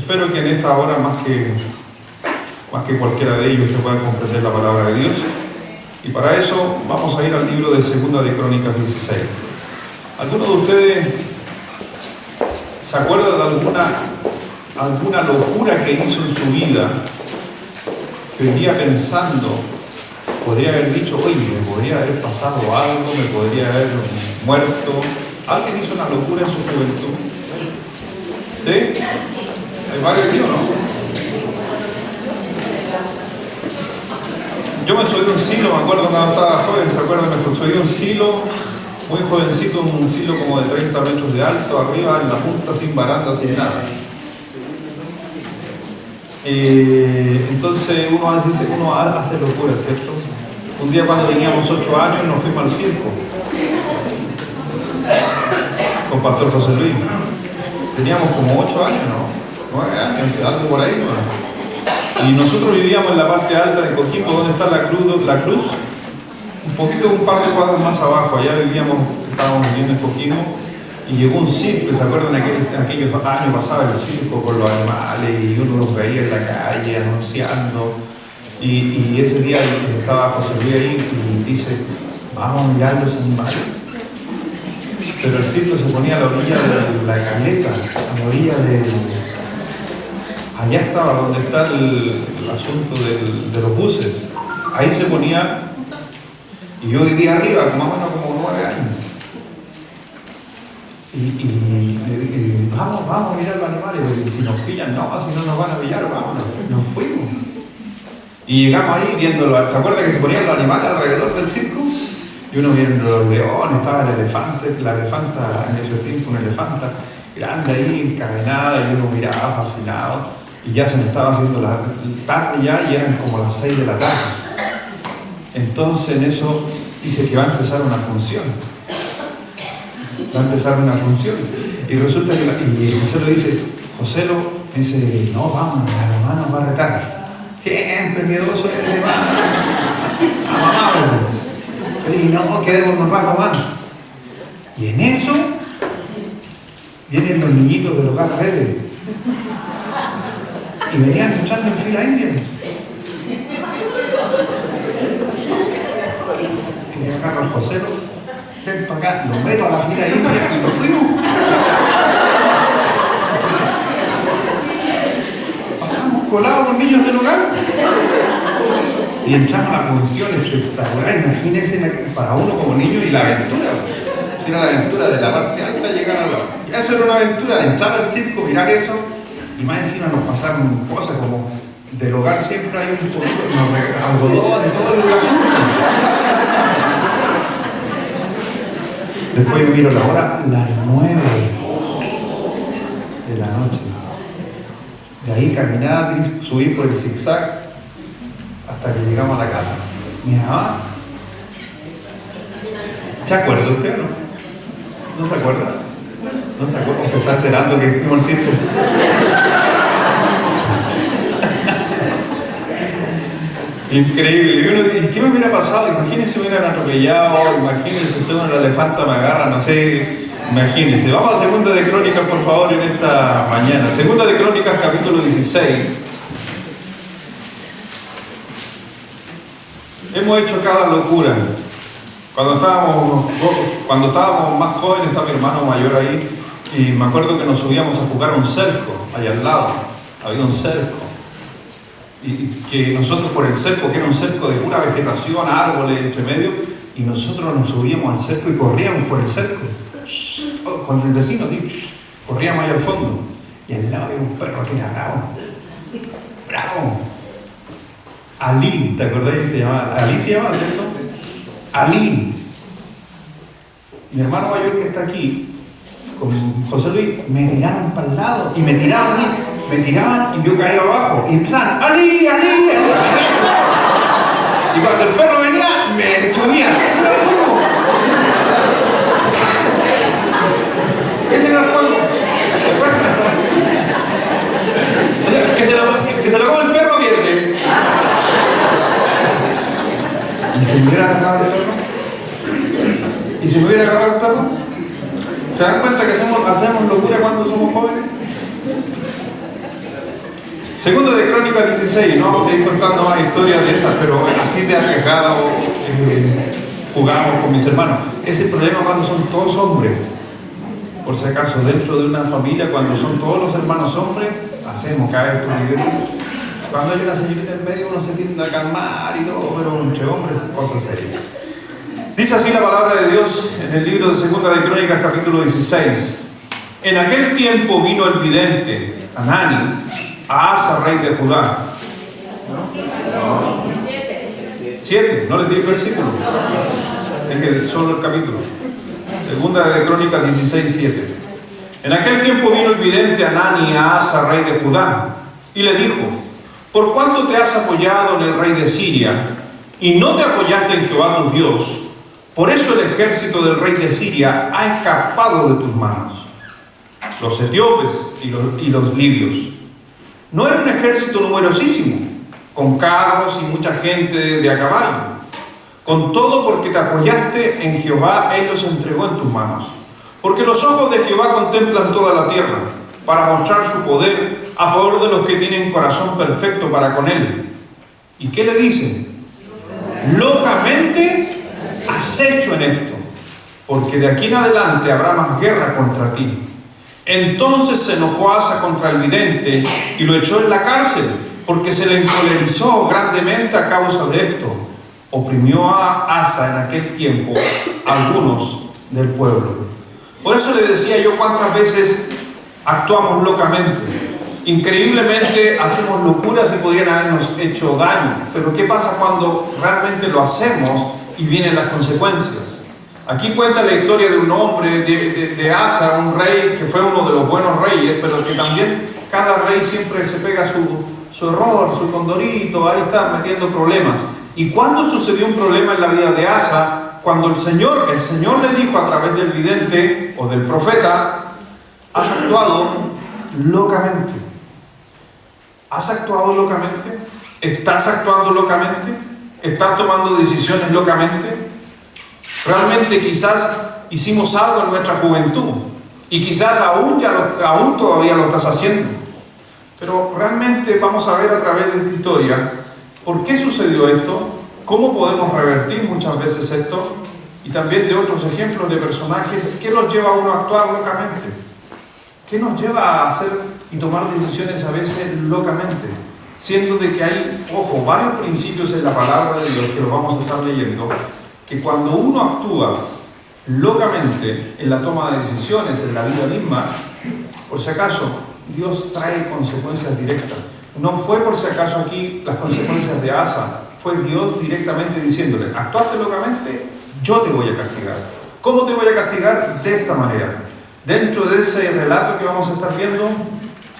Espero que en esta hora, más que cualquiera de ellos, se pueda comprender la palabra de Dios. Y para eso vamos a ir al libro de Segunda de Crónicas 16. ¿Alguno de ustedes se acuerda de alguna locura que hizo en su vida, que hoy día pensando podría haber dicho, oye, me podría haber pasado algo, me podría haber muerto? ¿Alguien hizo una locura en su juventud? ¿Sí? Hay varios aquí, ¿o no? Yo me subí a un silo, me acuerdo cuando estaba joven, ¿se acuerdan? Me subí a un silo, muy jovencito, un silo como de 30 metros de alto, arriba en la punta, sin baranda, sin nada. Entonces uno hace locura, ¿cierto? Un día cuando teníamos 8 años nos fuimos al circo con Pastor José Luis. Teníamos como 8 años, ¿no? 9 años, algo por ahí, ¿no? Y nosotros vivíamos en la parte alta de Coquimbo, donde está la cruz, un par de cuadros más abajo. Allá estábamos viviendo en Coquimbo, y llegó un circo. ¿Se acuerdan? En aquellos años pasaba el circo con los animales y uno los veía en la calle anunciando. Y ese día estaba José Luis ahí y dice, vamos a mirar los animales. Pero el circo se ponía a la orilla de la caleta, a la orilla de... Allá estaba donde está el asunto de los buses. Ahí se ponía, y yo vivía arriba, más o menos como 9 años. Y vamos a mirar los animales, porque si nos pillan, no, si no nos van a pillar, vámonos. Nos fuimos. Y llegamos ahí viendo, ¿se acuerda que se ponían los animales alrededor del circo? Y uno viendo los leones, estaba el elefante, la elefanta, en ese tiempo una elefanta grande ahí, encadenada, y uno miraba fascinado. Y ya se me estaba haciendo la tarde ya, y eran como las 6 de la tarde. Entonces en eso dice que va a empezar una función. Y resulta que José lo dice, dice, no, vamos, la mamá nos va a retar. Siempre miedoso eres de mamá. A mamá, yo le dije, no, quedémonos un rato más. Y en eso vienen los niñitos del hogar Rebel. Y venían luchando en fila india. Y yo agarro al José, ven para acá, lo meto a la fila india y lo fuimos. Pasamos colados los niños del hogar. Y entramos a la función espectacular. Imagínense para uno como niño y la aventura. Si era la aventura de la parte alta llegar a la... Eso era una aventura de entrar al circo, mirar eso. Y más encima nos pasaron cosas como del hogar siempre hay un poquito de algodón y todo el asunto. Después yo miro la hora, las 9 de la noche. De ahí caminar y subir por el zigzag hasta que llegamos a la casa. Mi mamá, ¿se acuerda usted o no? ¿No se acuerda? ¿No se acuerda? ¿O se está enterando que fuimos al circo? Increíble. Y uno dice, ¿qué me hubiera pasado? Imagínense, me hubieran atropellado, imagínense, si una elefanta me agarra, no sé, imagínense. Vamos a Segunda de Crónicas, por favor, en esta mañana. Segunda de Crónicas, capítulo 16. Hemos hecho cada locura. Cuando estábamos más jóvenes, está mi hermano mayor ahí, y me acuerdo que nos subíamos a jugar a un cerco, allá al lado, había un cerco. Y que nosotros por el cerco, que era un cerco de pura vegetación, árboles entre medio, y nosotros nos subíamos al cerco y corríamos por el cerco. Con el vecino, corríamos allá al fondo. Y al lado había un perro que era bravo. Ali, ¿te acordáis? Se llamaba Ali, ¿cierto? Ali. Mi hermano mayor que está aquí, con José Luis, me tiraron para el lado y me tiraban y yo caía abajo y empezaban, Ali. Y cuando el perro venía, me subían. Ese era el juego. Que se lo come el perro pierde. ¿Y si me hubiera agarrado el perro? ¿Y si me hubiera agarrado el perro? ¿Se dan cuenta que hacemos locura cuando somos jóvenes? Segundo de Crónicas 16, no vamos a ir contando más historias de esas, pero así de arriesgada jugamos con mis hermanos. Es el problema cuando son todos hombres. Por si acaso, dentro de una familia, cuando son todos los hermanos hombres, hacemos caer estupideces. Cuando hay una señorita en medio, uno se tiende a calmar y todo, pero entre hombres, cosas serias. Dice así la palabra de Dios en el libro de Segunda de Crónicas, capítulo 16. En aquel tiempo vino el vidente, Hanani, a Asa, rey de Judá. 7, no les di el versículo. Es que solo el capítulo. Segunda de Crónicas 16, 7. En aquel tiempo vino el vidente Hanani a Asa, rey de Judá, y le dijo: ¿por cuánto te has apoyado en el rey de Siria y no te apoyaste en Jehová tu Dios? Por eso el ejército del rey de Siria ha escapado de tus manos. Los etíopes y los libios. No era un ejército numerosísimo, con carros y mucha gente de a caballo. Con todo, porque te apoyaste en Jehová, Él los entregó en tus manos. Porque los ojos de Jehová contemplan toda la tierra, para mostrar su poder a favor de los que tienen corazón perfecto para con Él. ¿Y qué le dicen? Locamente has hecho en esto, porque de aquí en adelante habrá más guerra contra ti. Entonces se enojó Asa contra el vidente y lo echó en la cárcel, porque se le encolerizó grandemente a causa de esto. Oprimió a Asa en aquel tiempo a algunos del pueblo. Por eso le decía yo cuántas veces actuamos locamente. Increíblemente hacemos locuras y podrían habernos hecho daño. Pero ¿qué pasa cuando realmente lo hacemos y vienen las consecuencias? Aquí cuenta la historia de un hombre, de Asa, un rey que fue uno de los buenos reyes, pero que también cada rey siempre se pega su error, su condorito, ahí está metiendo problemas. ¿Y cuándo sucedió un problema en la vida de Asa? Cuando el Señor le dijo a través del vidente o del profeta: has actuado locamente. ¿Has actuado locamente? ¿Estás actuando locamente? ¿Estás tomando decisiones locamente? Realmente quizás hicimos algo en nuestra juventud y quizás aún todavía lo estás haciendo. Pero realmente vamos a ver a través de esta historia por qué sucedió esto, cómo podemos revertir muchas veces esto, y también de otros ejemplos de personajes. ¿Qué los lleva a uno a actuar locamente? ¿Qué nos lleva a hacer y tomar decisiones a veces locamente? Siendo de que hay, ojo, varios principios en la palabra de Dios que lo vamos a estar leyendo, que cuando uno actúa locamente en la toma de decisiones, en la vida misma, por si acaso, Dios trae consecuencias directas. No fue por si acaso aquí las consecuencias de Asa, fue Dios directamente diciéndole: actuaste locamente, yo te voy a castigar. ¿Cómo te voy a castigar? De esta manera. Dentro de ese relato que vamos a estar viendo,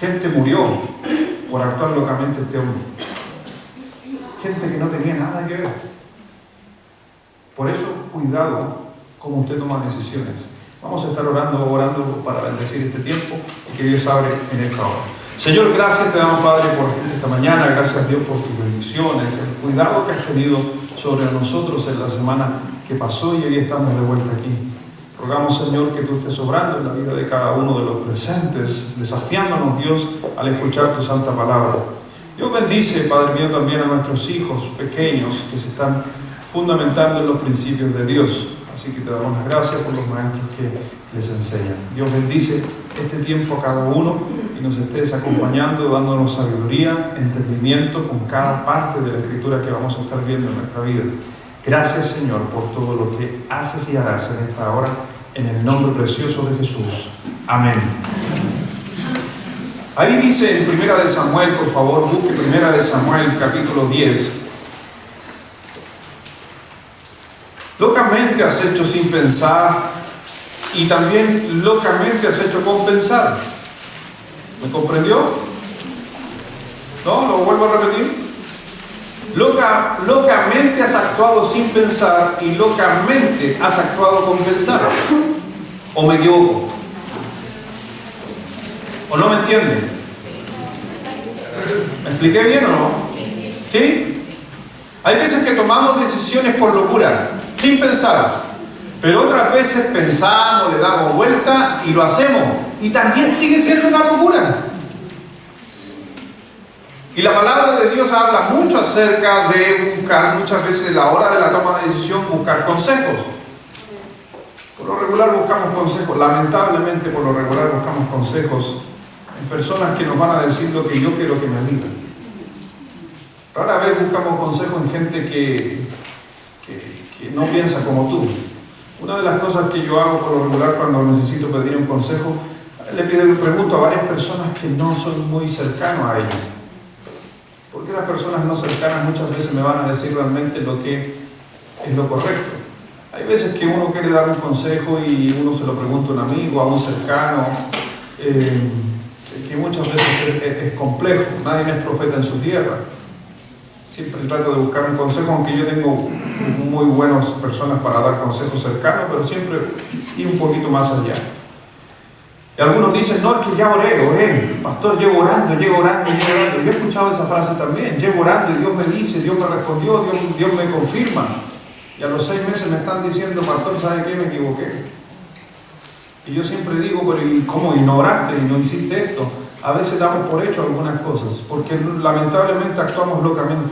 gente murió por actuar locamente este hombre. Gente que no tenía nada que ver. Por eso, cuidado como usted toma decisiones. Vamos a estar orando para bendecir este tiempo y que Dios abre en esta hora. Señor, gracias te damos, Padre, por esta mañana. Gracias, Dios, por tus bendiciones, el cuidado que has tenido sobre nosotros en la semana que pasó, y hoy estamos de vuelta aquí. Rogamos, Señor, que tú estés obrando en la vida de cada uno de los presentes, desafiándonos, Dios, al escuchar tu santa palabra. Dios bendice, Padre mío, también a nuestros hijos pequeños que se están fundamentando en los principios de Dios. Así que te damos las gracias por los maestros que les enseñan. Dios bendice este tiempo a cada uno y nos estés acompañando, dándonos sabiduría, entendimiento con cada parte de la Escritura que vamos a estar viendo en nuestra vida. Gracias, Señor, por todo lo que haces y harás en esta hora, en el nombre precioso de Jesús. Amén. Ahí dice en 1 de Samuel, por favor, busque 1 de Samuel, capítulo 10. Locamente has hecho sin pensar, y también locamente has hecho con pensar. ¿Me comprendió? ¿No? ¿Lo vuelvo a repetir? Locamente has actuado sin pensar y locamente has actuado con pensar. ¿O me equivoco? ¿O no me entienden? ¿Me expliqué bien o no? ¿Sí? Hay veces que tomamos decisiones por locura, sin pensar, pero otras veces pensamos, le damos vuelta y lo hacemos, y también sigue siendo una locura. Y la palabra de Dios habla mucho acerca de buscar, muchas veces a la hora de la toma de decisión, buscar consejos. Por lo regular buscamos consejos, lamentablemente por lo regular buscamos consejos en personas que nos van a decir lo que yo quiero que me digan. Rara vez buscamos consejos en gente que no piensa como tú. Una de las cosas que yo hago por lo regular cuando necesito pedir un consejo, le pregunto a varias personas que no son muy cercanos a ellos. Porque las personas no cercanas muchas veces me van a decir realmente lo que es lo correcto. Hay veces que uno quiere dar un consejo y uno se lo pregunta a un amigo, a un cercano, que muchas veces es complejo. Nadie es profeta en su tierra. Siempre trato de buscar un consejo, aunque yo tengo muy buenas personas para dar consejos cercanos, pero siempre ir un poquito más allá. Y algunos dicen, no, es que ya oré, pastor, llevo orando. Yo he escuchado esa frase también, llevo orando y Dios me dice, Dios me respondió, Dios me confirma. Y a los 6 meses me están diciendo, pastor, ¿sabe qué? Me equivoqué. Y yo siempre digo, pero ¿y cómo ignoraste y no hiciste esto? A veces damos por hecho algunas cosas, porque lamentablemente actuamos locamente.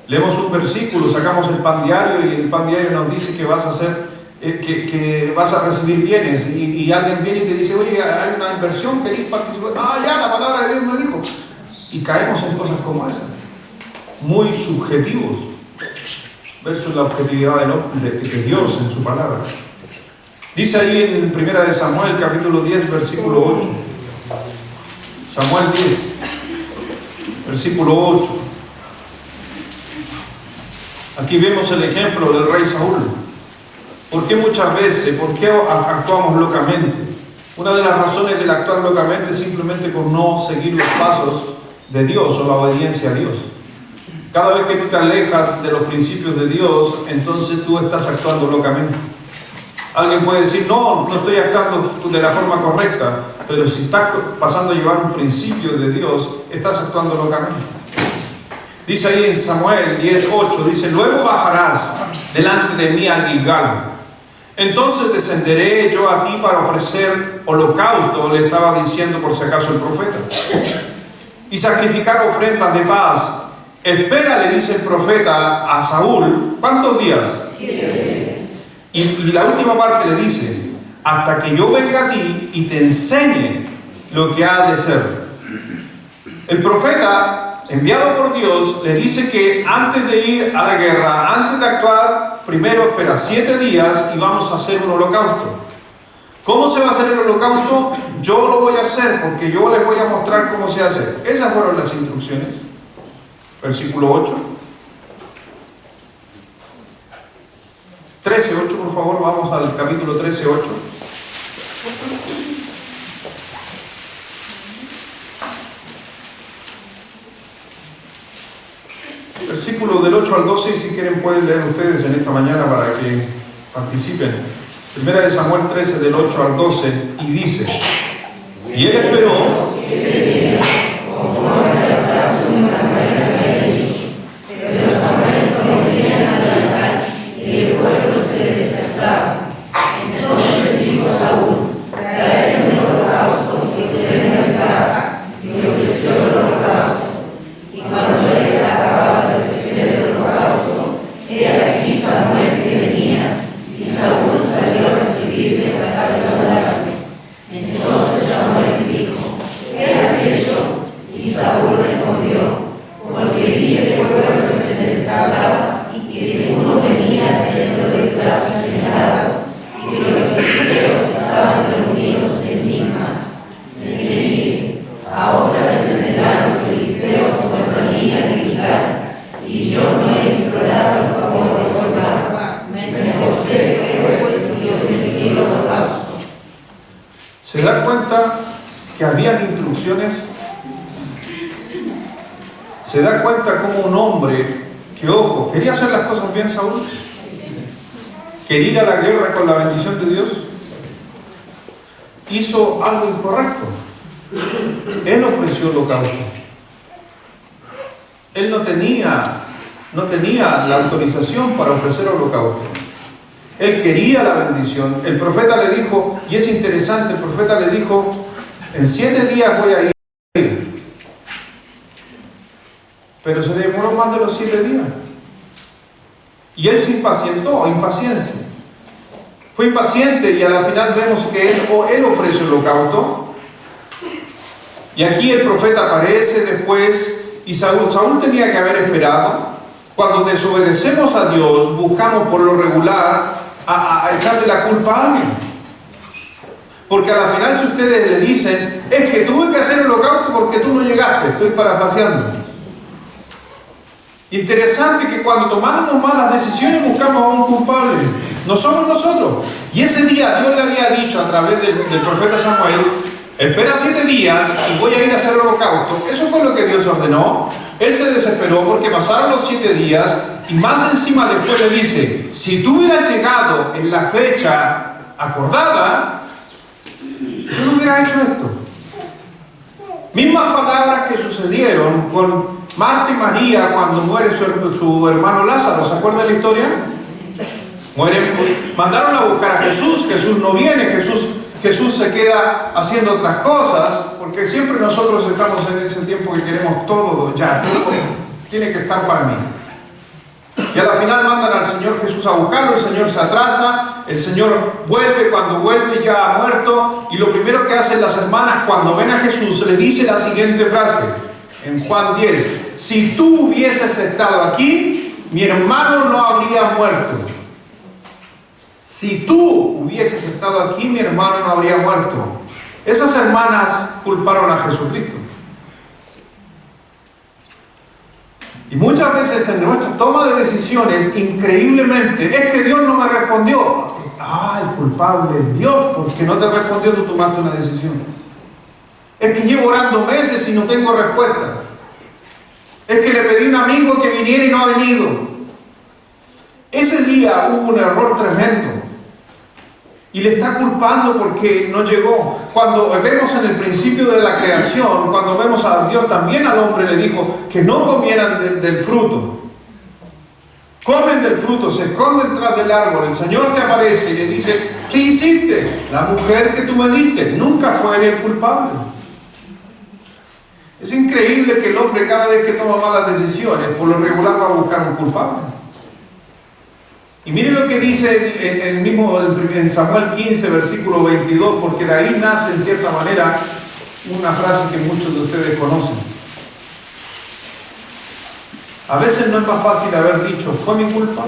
Leemos un versículo, sacamos el pan diario y el pan diario nos dice que vas a hacer que vas a recibir bienes y alguien viene y te dice, oye, hay una inversión, ¿querés participar? Ya, la palabra de Dios me dijo. Y caemos en cosas como esas, muy subjetivos, versus la objetividad de Dios en su palabra. Dice ahí en 1 de Samuel, capítulo 10, versículo 8. Samuel 10, versículo 8. Aquí vemos el ejemplo del rey Saúl. ¿Por qué muchas veces? ¿Por qué actuamos locamente? Una de las razones del actuar locamente es simplemente por no seguir los pasos de Dios o la obediencia a Dios. Cada vez que tú te alejas de los principios de Dios, entonces tú estás actuando locamente. Alguien puede decir, no estoy actuando de la forma correcta, pero si estás pasando a llevar un principio de Dios, estás actuando locamente. Dice ahí en Samuel 10:8, dice, luego bajarás delante de mí a Gilgal. Entonces descenderé yo a ti para ofrecer holocausto, le estaba diciendo por si acaso el profeta, y sacrificar ofrendas de paz. Espera, le dice el profeta a Saúl, ¿cuántos días? 7. Y la última parte le dice, hasta que yo venga a ti y te enseñe lo que ha de ser. El profeta, enviado por Dios, le dice que antes de ir a la guerra, antes de actuar, primero espera 7 días y vamos a hacer un holocausto. ¿Cómo se va a hacer el holocausto? Yo lo voy a hacer porque yo les voy a mostrar cómo se hace. Esas fueron las instrucciones. Versículo 8. 13:8, por favor, vamos al capítulo 13:8. Versículo del 8 al 12, y si quieren pueden leer ustedes en esta mañana para que participen. Primera de Samuel 13, del 8 al 12, y dice, y él esperó. ¿Se dan cuenta que habían instrucciones? ¿Se dan cuenta como un hombre que, ojo, quería hacer las cosas bien, Saúl? ¿Quería ir a la guerra con la bendición de Dios? Hizo algo incorrecto. Él ofreció holocausto. Él no tenía la autorización para ofrecer holocausto. Él quería la bendición. El profeta le dijo, y es interesante, el profeta le dijo, en 7 días voy a ir. pero se demoró más de los 7 días. Y él se impacientó, impaciencia. Fue impaciente y a la final vemos que él ofrece el holocausto. Y aquí el profeta aparece después y Saúl tenía que haber esperado. Cuando desobedecemos a Dios, buscamos por lo regular a echarle la culpa a alguien. Porque a la final si ustedes le dicen, es que tuve que hacer el holocausto porque tú no llegaste, estoy parafraseando. Interesante que cuando tomamos malas decisiones buscamos a un culpable, no somos nosotros. Y ese día Dios le había dicho a través del profeta Samuel, espera 7 días y voy a ir a hacer el holocausto. Eso fue lo que Dios ordenó. Él se desesperó porque pasaron los 7 días y más encima después le dice, si tú hubieras llegado en la fecha acordada, yo no hubiera hecho esto. Mismas palabras que sucedieron con Marta y María cuando muere su hermano Lázaro. ¿Se acuerdan la historia? Mandaron a buscar a Jesús. Jesús no viene. Jesús se queda haciendo otras cosas, porque siempre nosotros estamos en ese tiempo que queremos todo ya. Todo tiene que estar para mí. Y a la final mandan al Señor Jesús a buscarlo. El Señor se atrasa. El Señor vuelve. Cuando vuelve ya ha muerto. Y lo primero que hacen las hermanas cuando ven a Jesús, le dice la siguiente frase en Juan 10: si tú hubieses estado aquí, mi hermano no habría muerto. Si tú hubieses estado aquí, mi hermano no habría muerto. Esas hermanas culparon a Jesucristo. Y muchas veces en nuestra toma de decisiones, increíblemente, es que Dios no me respondió. El culpable es Dios, porque no te respondió, tú tomaste una decisión. Es que llevo orando meses y no tengo respuesta. Es que le pedí a un amigo que viniera y no ha venido. Ese día hubo un error tremendo. Y le está culpando porque no llegó. Cuando vemos en el principio de la creación, cuando vemos a Dios también al hombre le dijo que no comieran del fruto. Comen del fruto, se esconden tras del árbol. El Señor se aparece y le dice, ¿qué hiciste? La mujer que tú me diste. Nunca fue el culpable. Es increíble que el hombre cada vez que toma malas decisiones, por lo regular va a buscar un culpable. Y miren lo que dice en Samuel 15, versículo 22, porque de ahí nace en cierta manera una frase que muchos de ustedes conocen. A veces no es más fácil haber dicho, fue mi culpa.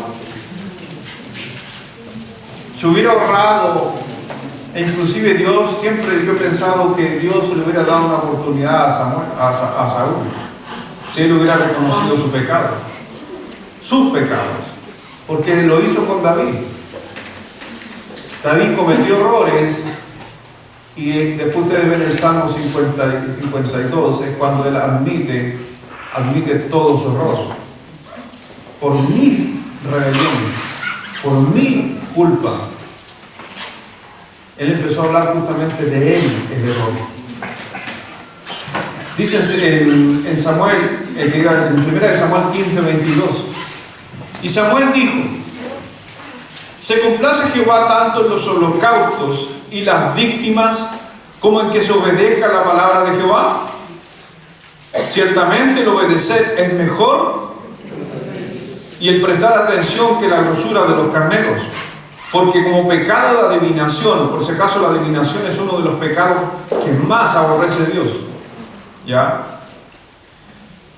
Se hubiera ahorrado, e inclusive Dios, siempre yo he pensado que Dios le hubiera dado una oportunidad a Saúl, si él hubiera reconocido su pecado, sus pecados, porque lo hizo con David. David cometió errores y después ustedes ven el Salmo 50 y 52, es cuando él admite todo su error. Por mis rebeliones, por mi culpa. Él empezó a hablar justamente de él, el error. Dice en Samuel, en 1 Samuel 15, 22. Y Samuel dijo, ¿se complace Jehová tanto en los holocaustos y las víctimas como en que se obedezca la palabra de Jehová? Ciertamente el obedecer es mejor y el prestar atención que la grosura de los carneros. Porque como pecado de adivinación, por si acaso la adivinación es uno de los pecados que más aborrece Dios, ¿ya?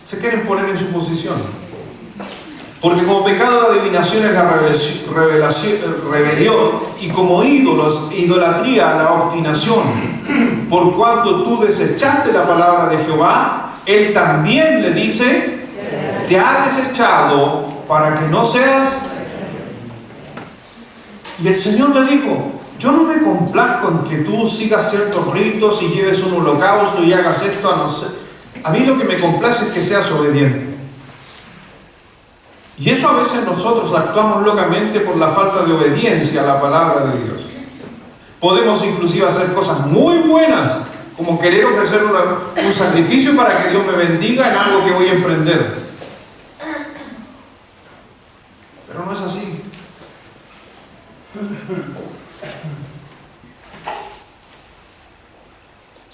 Se quieren poner en su posición. Porque como pecado de adivinación es la rebelión, y como ídolos, idolatría, la obstinación. Por cuanto tú desechaste la palabra de Jehová, Él también le dice, te ha desechado para que no seas. Y el Señor le dijo, yo no me complazco en que tú sigas ciertos ritos y lleves un holocausto y hagas esto, a no ser. A mí lo que me complace es que seas obediente. Y eso a veces nosotros actuamos locamente por la falta de obediencia a la palabra de Dios. Podemos inclusive hacer cosas muy buenas, como querer ofrecer un sacrificio para que Dios me bendiga en algo que voy a emprender. Pero no es así.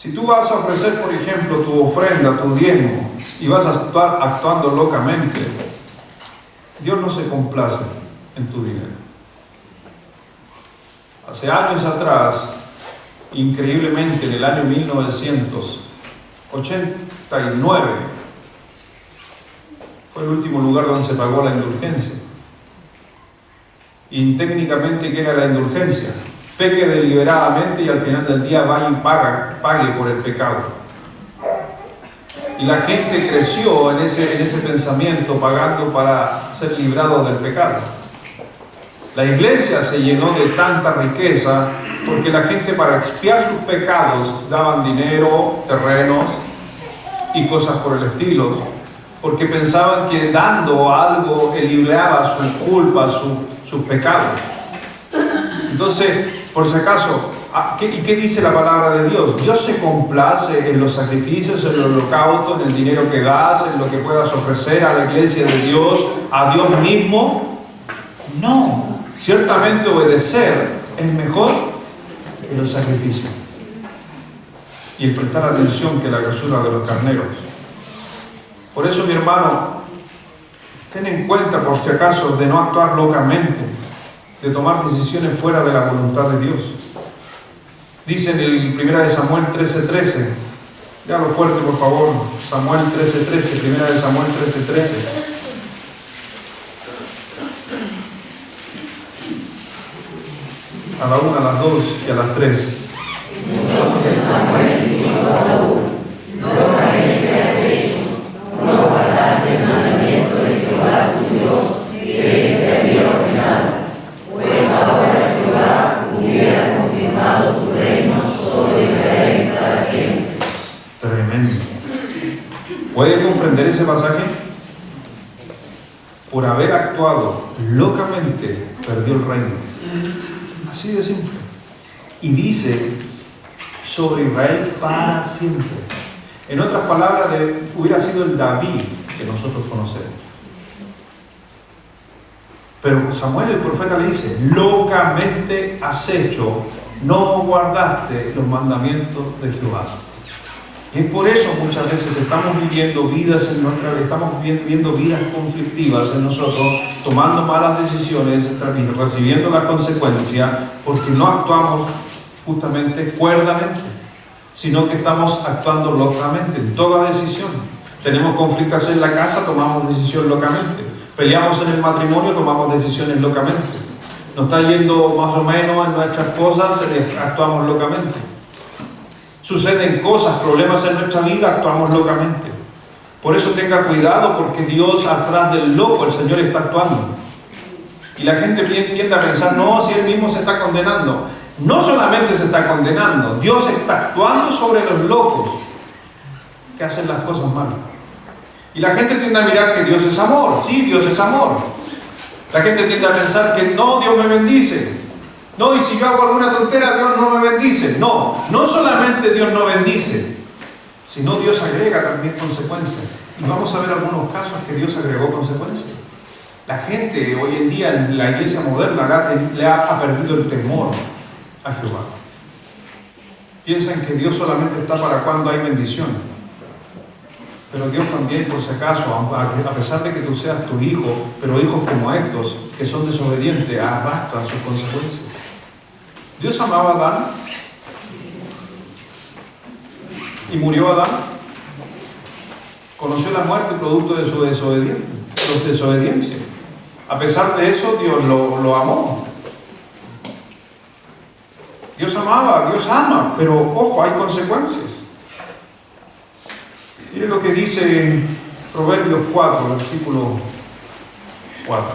Si tú vas a ofrecer, por ejemplo, tu ofrenda, tu diezmo, y vas a estar actuando locamente, Dios no se complace en tu dinero. Hace años atrás, increíblemente en el año 1989, fue el último lugar donde se pagó la indulgencia. Y técnicamente, ¿qué era la indulgencia? Peque deliberadamente y al final del día vaya y pague por el pecado. Y la gente creció en ese pensamiento, pagando para ser librado del pecado. La iglesia se llenó de tanta riqueza porque la gente, para expiar sus pecados, daban dinero, terrenos y cosas por el estilo, porque pensaban que dando algo eliminaba su culpa, sus pecados. Entonces, por si acaso, ¿y qué dice la palabra de Dios? Dios se complace en los sacrificios, en el holocausto, en el dinero que das, en lo que puedas ofrecer a la iglesia de Dios, a Dios mismo. No, ciertamente obedecer es mejor que los sacrificios. Y el prestar atención que la grosura de los carneros. Por eso, mi hermano, ten en cuenta, por si acaso, de no actuar locamente, de tomar decisiones fuera de la voluntad de Dios. Dice en el 1 Samuel 13:13, léalo fuerte por favor, Samuel 13:13, 1 Samuel 13:13. A la 1, a las 2 y a las 3. Entonces Samuel dijo a Saúl: locamente has hecho, no guardaste el mandamiento de Jehová tu Dios, que él te había ordenado, pues ahora Jehová hubiera confirmado tu reino sobre Israel para siempre. Tremendo. ¿Puede comprender ese pasaje? Por haber actuado locamente, perdió el reino. Así de simple. Y dice, sobre Israel para siempre. En otras palabras, hubiera sido el David que nosotros conocemos. Pero Samuel el profeta le dice, locamente has hecho, no guardaste los mandamientos de Jehová. Y es por eso muchas veces estamos viviendo vidas viviendo vidas conflictivas en nosotros, tomando malas decisiones, recibiendo la consecuencia, porque no actuamos justamente cuerdamente, sino que estamos actuando locamente en toda decisión. Tenemos conflictos en la casa, tomamos decisión locamente. Peleamos en el matrimonio, tomamos decisiones locamente. Nos está yendo más o menos en nuestras cosas, actuamos locamente. Suceden cosas, problemas en nuestra vida, actuamos locamente. Por eso tenga cuidado, porque Dios atrás del loco, el Señor está actuando. Y la gente tiende a pensar, no, si Él mismo se está condenando. No solamente se está condenando, Dios está actuando sobre los locos que hacen las cosas mal. Y la gente tiende a mirar que Dios es amor. Sí, Dios es amor. La gente tiende a pensar que no, Dios me bendice. No, y si yo hago alguna tontera, Dios no me bendice. No, no solamente Dios no bendice, sino Dios agrega también consecuencias. Y vamos a ver algunos casos que Dios agregó consecuencias. La gente hoy en día en la iglesia moderna le ha perdido el temor a Jehová. Piensan que Dios solamente está para cuando hay bendición. Pero Dios también, por si acaso, a pesar de que tú seas tu hijo, pero hijos como estos, que son desobedientes, arrastran sus consecuencias. Dios amaba a Adán y murió Adán. Conoció la muerte producto de su desobediencia. A pesar de eso, Dios lo amó. Dios amaba, Dios ama, pero ojo, hay consecuencias. Mire lo que dice en Proverbios 4, versículo 4.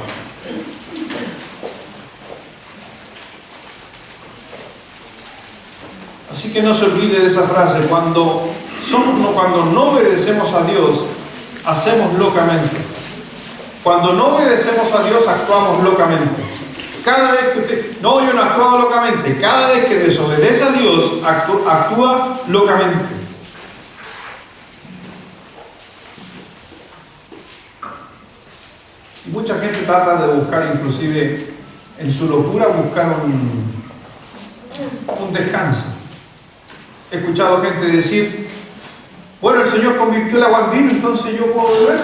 Así que no se olvide de esa frase, cuando no obedecemos a Dios, hacemos locamente. Cuando no obedecemos a Dios, actuamos locamente. Cada vez que usted, no, yo no he actuado locamente, cada vez que desobedece a Dios, actúa locamente. Y mucha gente trata de buscar, inclusive en su locura, buscar un descanso. He escuchado gente decir, bueno, el Señor convirtió el agua en vino, entonces yo puedo beber.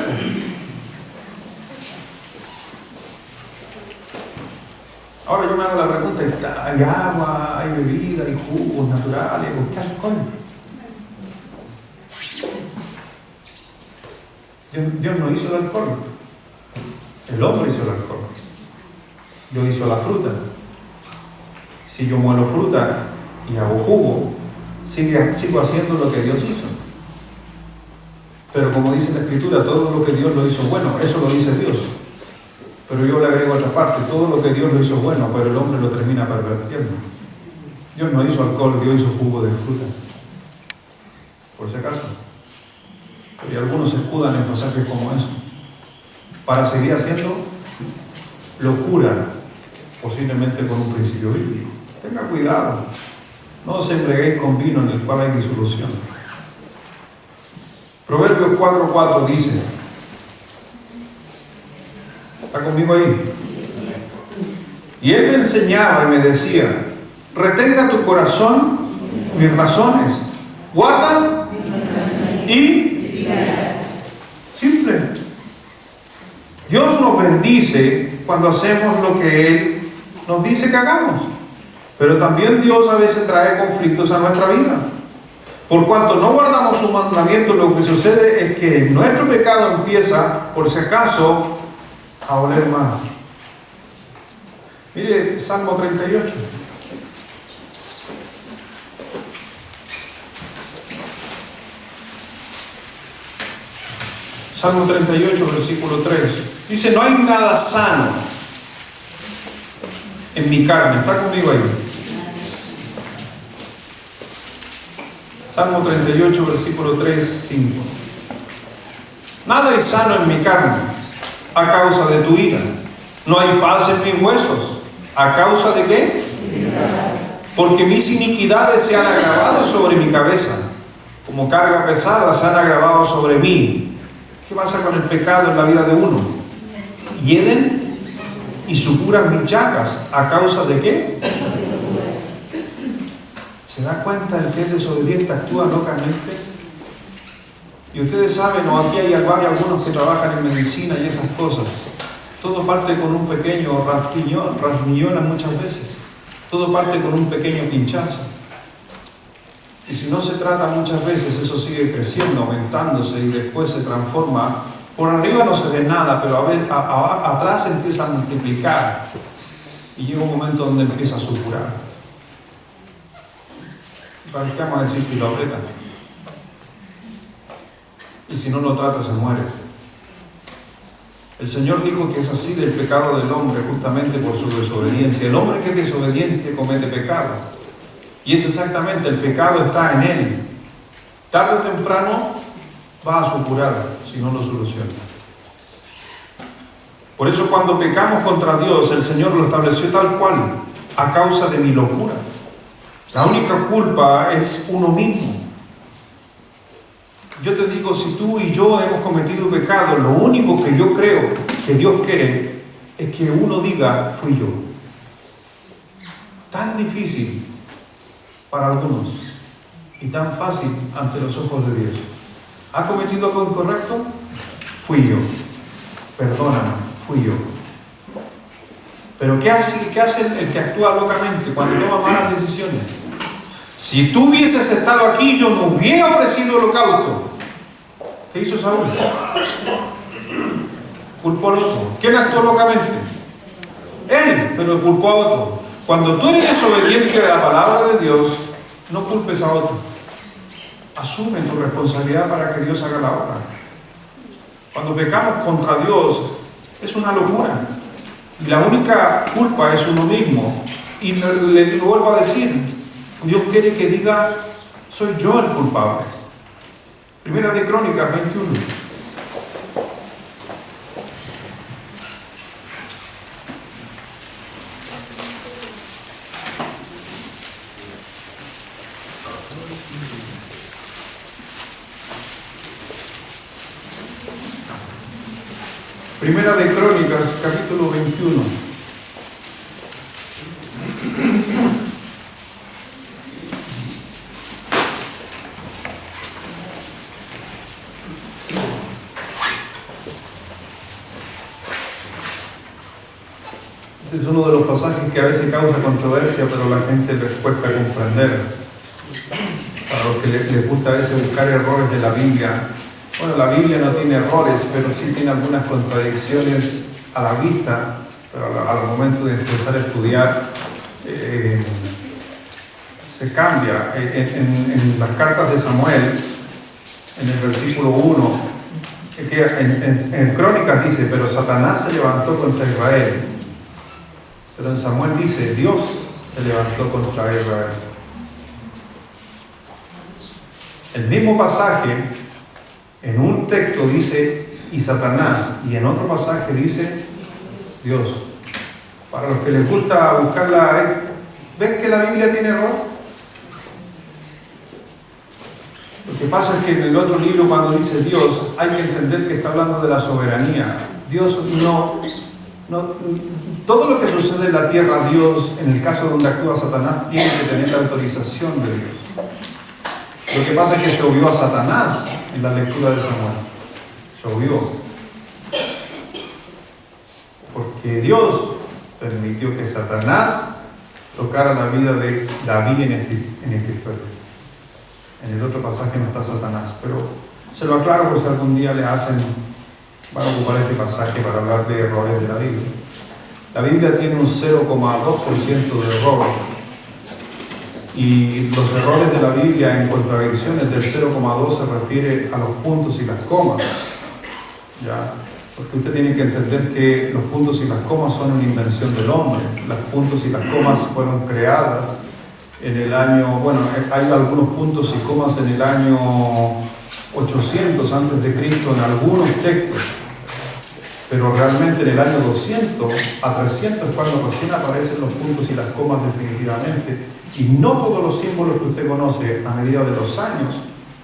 Ahora yo me hago la pregunta, ¿hay agua, hay bebida, hay jugos naturales, o qué alcohol? Dios no hizo el alcohol. El hombre hizo el alcohol. Dios hizo la fruta. Si yo muelo fruta y hago jugo, sigo haciendo lo que Dios hizo. Pero como dice la Escritura, todo lo que Dios lo hizo bueno, eso lo dice Dios. Pero yo le agrego otra parte, todo lo que Dios lo hizo bueno, pero el hombre lo termina pervirtiendo. Dios no hizo alcohol, Dios hizo jugo de fruta. Por si acaso. Y algunos se escudan en pasajes como eso, para seguir haciendo locura, posiblemente con un principio bíblico. Tenga cuidado, no os embriaguéis con vino en el cual hay disolución. Proverbios 4:4 dice, ¿está conmigo ahí? Y él me enseñaba y me decía, retenga tu corazón mis razones, guarda y simple. Dios nos bendice cuando hacemos lo que Él nos dice que hagamos. Pero también Dios a veces trae conflictos a nuestra vida. Por cuanto no guardamos su mandamiento, lo que sucede es que nuestro pecado empieza, por si acaso, a oler mal. Mire Salmo 38. Salmo 38, versículo 3. Dice, no hay nada sano en mi carne. ¿Está conmigo ahí? Salmo 38, versículo 3, 5. Nada es sano en mi carne a causa de tu ira. No hay paz en mis huesos. ¿A causa de qué? Porque mis iniquidades se han agravado sobre mi cabeza. Como carga pesada se han agravado sobre mí. ¿Qué pasa con el pecado en la vida de uno? Hieden y supuran mis llagas. ¿A causa de qué? ¿Se da cuenta el que es desobediente actúa locamente? Y ustedes saben, o aquí hay algunos que trabajan en medicina y esas cosas. Todo parte con un pequeño rasguñón muchas veces. Todo parte con un pequeño pinchazo. Y si no se trata muchas veces, eso sigue creciendo, aumentándose y después se transforma. Por arriba no se ve nada, pero atrás empieza a multiplicar. Y llega un momento donde empieza a supurar. ¿Para qué vamos a decir si lo aprietan? Y si no lo trata, se muere. El Señor dijo que es así del pecado del hombre, justamente por su desobediencia. El hombre que es desobediente comete pecado. Y es exactamente, el pecado está en él. Tarde o temprano va a supurar si no lo soluciona. Por eso cuando pecamos contra Dios, el Señor lo estableció tal cual, a causa de mi locura. La única culpa es uno mismo. Yo te digo, si tú y yo hemos cometido pecado, lo único que yo creo que Dios quiere es que uno diga, fui yo. Tan difícil para algunos y tan fácil ante los ojos de Dios. ¿Ha cometido algo incorrecto? Fui yo. Perdóname, fui yo. Pero ¿qué hace el que actúa locamente cuando toma malas decisiones? Si tú hubieses estado aquí, yo no hubiera ofrecido holocausto. ¿Qué hizo Saúl? Culpó al otro. ¿Quién actuó locamente? Él, pero culpó a otro. Cuando tú eres desobediente a la palabra de Dios, no culpes a otro. Asume tu responsabilidad para que Dios haga la obra. Cuando pecamos contra Dios, es una locura. Y la única culpa es uno mismo. Y le vuelvo a decir, Dios quiere que diga, soy yo el culpable. Primera de Crónicas 21. Primera de Crónicas, capítulo 21. Este es uno de los pasajes que a veces causa controversia, pero a la gente les cuesta comprender. Para los que les gusta a veces buscar errores de la Biblia. Bueno, la Biblia no tiene errores, pero sí tiene algunas contradicciones a la vista, pero al momento de empezar a estudiar se cambia. En las cartas de Samuel, en el versículo 1, en Crónicas dice, pero Satanás se levantó contra Israel. Pero en Samuel dice, Dios se levantó contra Israel. El mismo pasaje, en un texto dice, y Satanás, y en otro pasaje dice, Dios. Para los que les gusta buscarla, ¿ven que la Biblia tiene error? Lo que pasa es que en el otro libro, cuando dice Dios, hay que entender que está hablando de la soberanía. Dios no todo lo que sucede en la tierra, Dios, en el caso donde actúa Satanás, tiene que tener la autorización de Dios. Lo que pasa es que se obvió a Satanás en la lectura de Samuel. Se obvió. Porque Dios permitió que Satanás tocara la vida de David en esta historia. En el otro pasaje no está Satanás, pero se lo aclaro por si algún día le hacen, van a ocupar este pasaje para hablar de errores de la Biblia. La Biblia tiene un 0,2% de error. Y los errores de la Biblia en contradicciones del 0,2 se refiere a los puntos y las comas. ¿Ya? Porque usted tiene que entender que los puntos y las comas son una invención del hombre. Los puntos y las comas fueron creadas en el año, bueno, hay algunos puntos y comas en el año 800 antes de Cristo en algunos textos. Pero realmente en el año 200 a 300 es cuando recién aparecen los puntos y las comas definitivamente. Y no todos los símbolos que usted conoce a medida de los años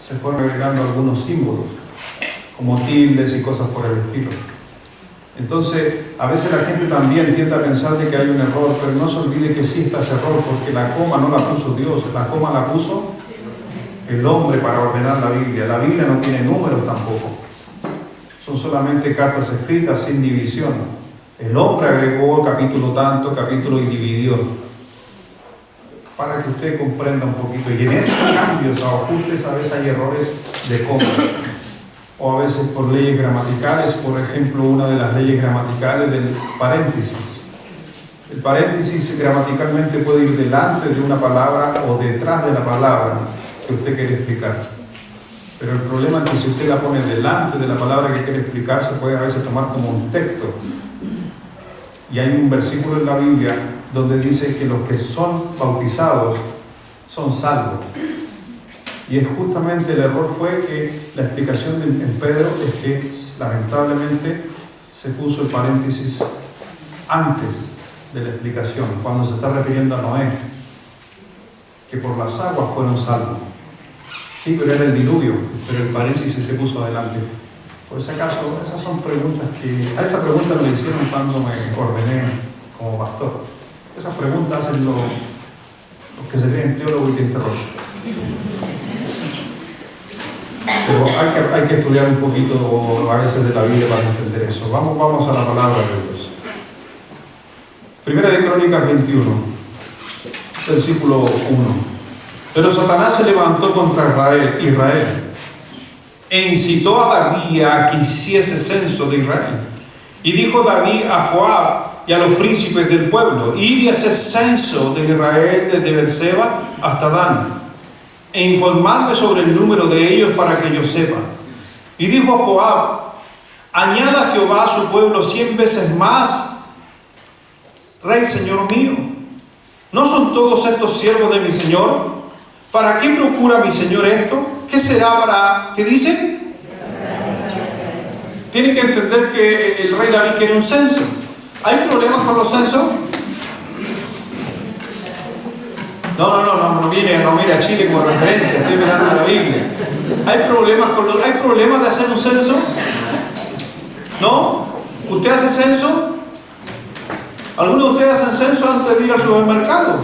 se fueron agregando algunos símbolos, como tildes y cosas por el estilo. Entonces, a veces la gente también tiende a pensar de que hay un error, pero no se olvide que sí está ese error, porque la coma no la puso Dios, la coma la puso el hombre para ordenar la Biblia. La Biblia no tiene números tampoco. Son solamente cartas escritas sin división. El hombre agregó capítulo tanto, capítulo y dividió. Para que usted comprenda un poquito. Y en esos cambios, o ajustes, a veces hay errores de coma. O a veces por leyes gramaticales, por ejemplo, una de las leyes gramaticales del paréntesis. El paréntesis gramaticalmente puede ir delante de una palabra o detrás de la palabra que usted quiere explicar. Pero el problema es que si usted la pone delante de la palabra que quiere explicar, se puede a veces tomar como un texto. Y hay un versículo en la Biblia donde dice que los que son bautizados son salvos. Y es justamente el error fue que la explicación en Pedro es que lamentablemente se puso el paréntesis antes de la explicación, cuando se está refiriendo a Noé, que por las aguas fueron salvos. Sí, pero era el diluvio, pero el paréntesis se puso adelante. Por ese caso, esas son preguntas que... A esa pregunta me la hicieron cuando me ordené como pastor. Esas preguntas hacen los que se creen teólogos y que interrogan. Pero hay que estudiar un poquito a veces de la Biblia para entender eso. Vamos a la palabra de Dios. Primera de Crónicas 21, versículo 1. Pero Satanás se levantó contra Israel e incitó a David a que hiciese censo de Israel. Y dijo David a Joab y a los príncipes del pueblo: id y haced censo de Israel desde Beerseba hasta Dan, e informarme sobre el número de ellos para que yo sepa. Y dijo a Joab: añada Jehová a su pueblo 100 veces más, rey señor mío. ¿No son todos estos siervos de mi señor? ¿Para qué procura mi señor esto? ¿Qué será para...? ¿Qué dice? Tiene que entender que el rey David quiere un censo. ¿Hay problemas con los censos? No mire a Chile como referencia, estoy mirando la Biblia. ¿Hay problemas de hacer un censo? ¿No? ¿Usted hace censo? Algunos de ustedes hacen censo antes de ir al supermercado.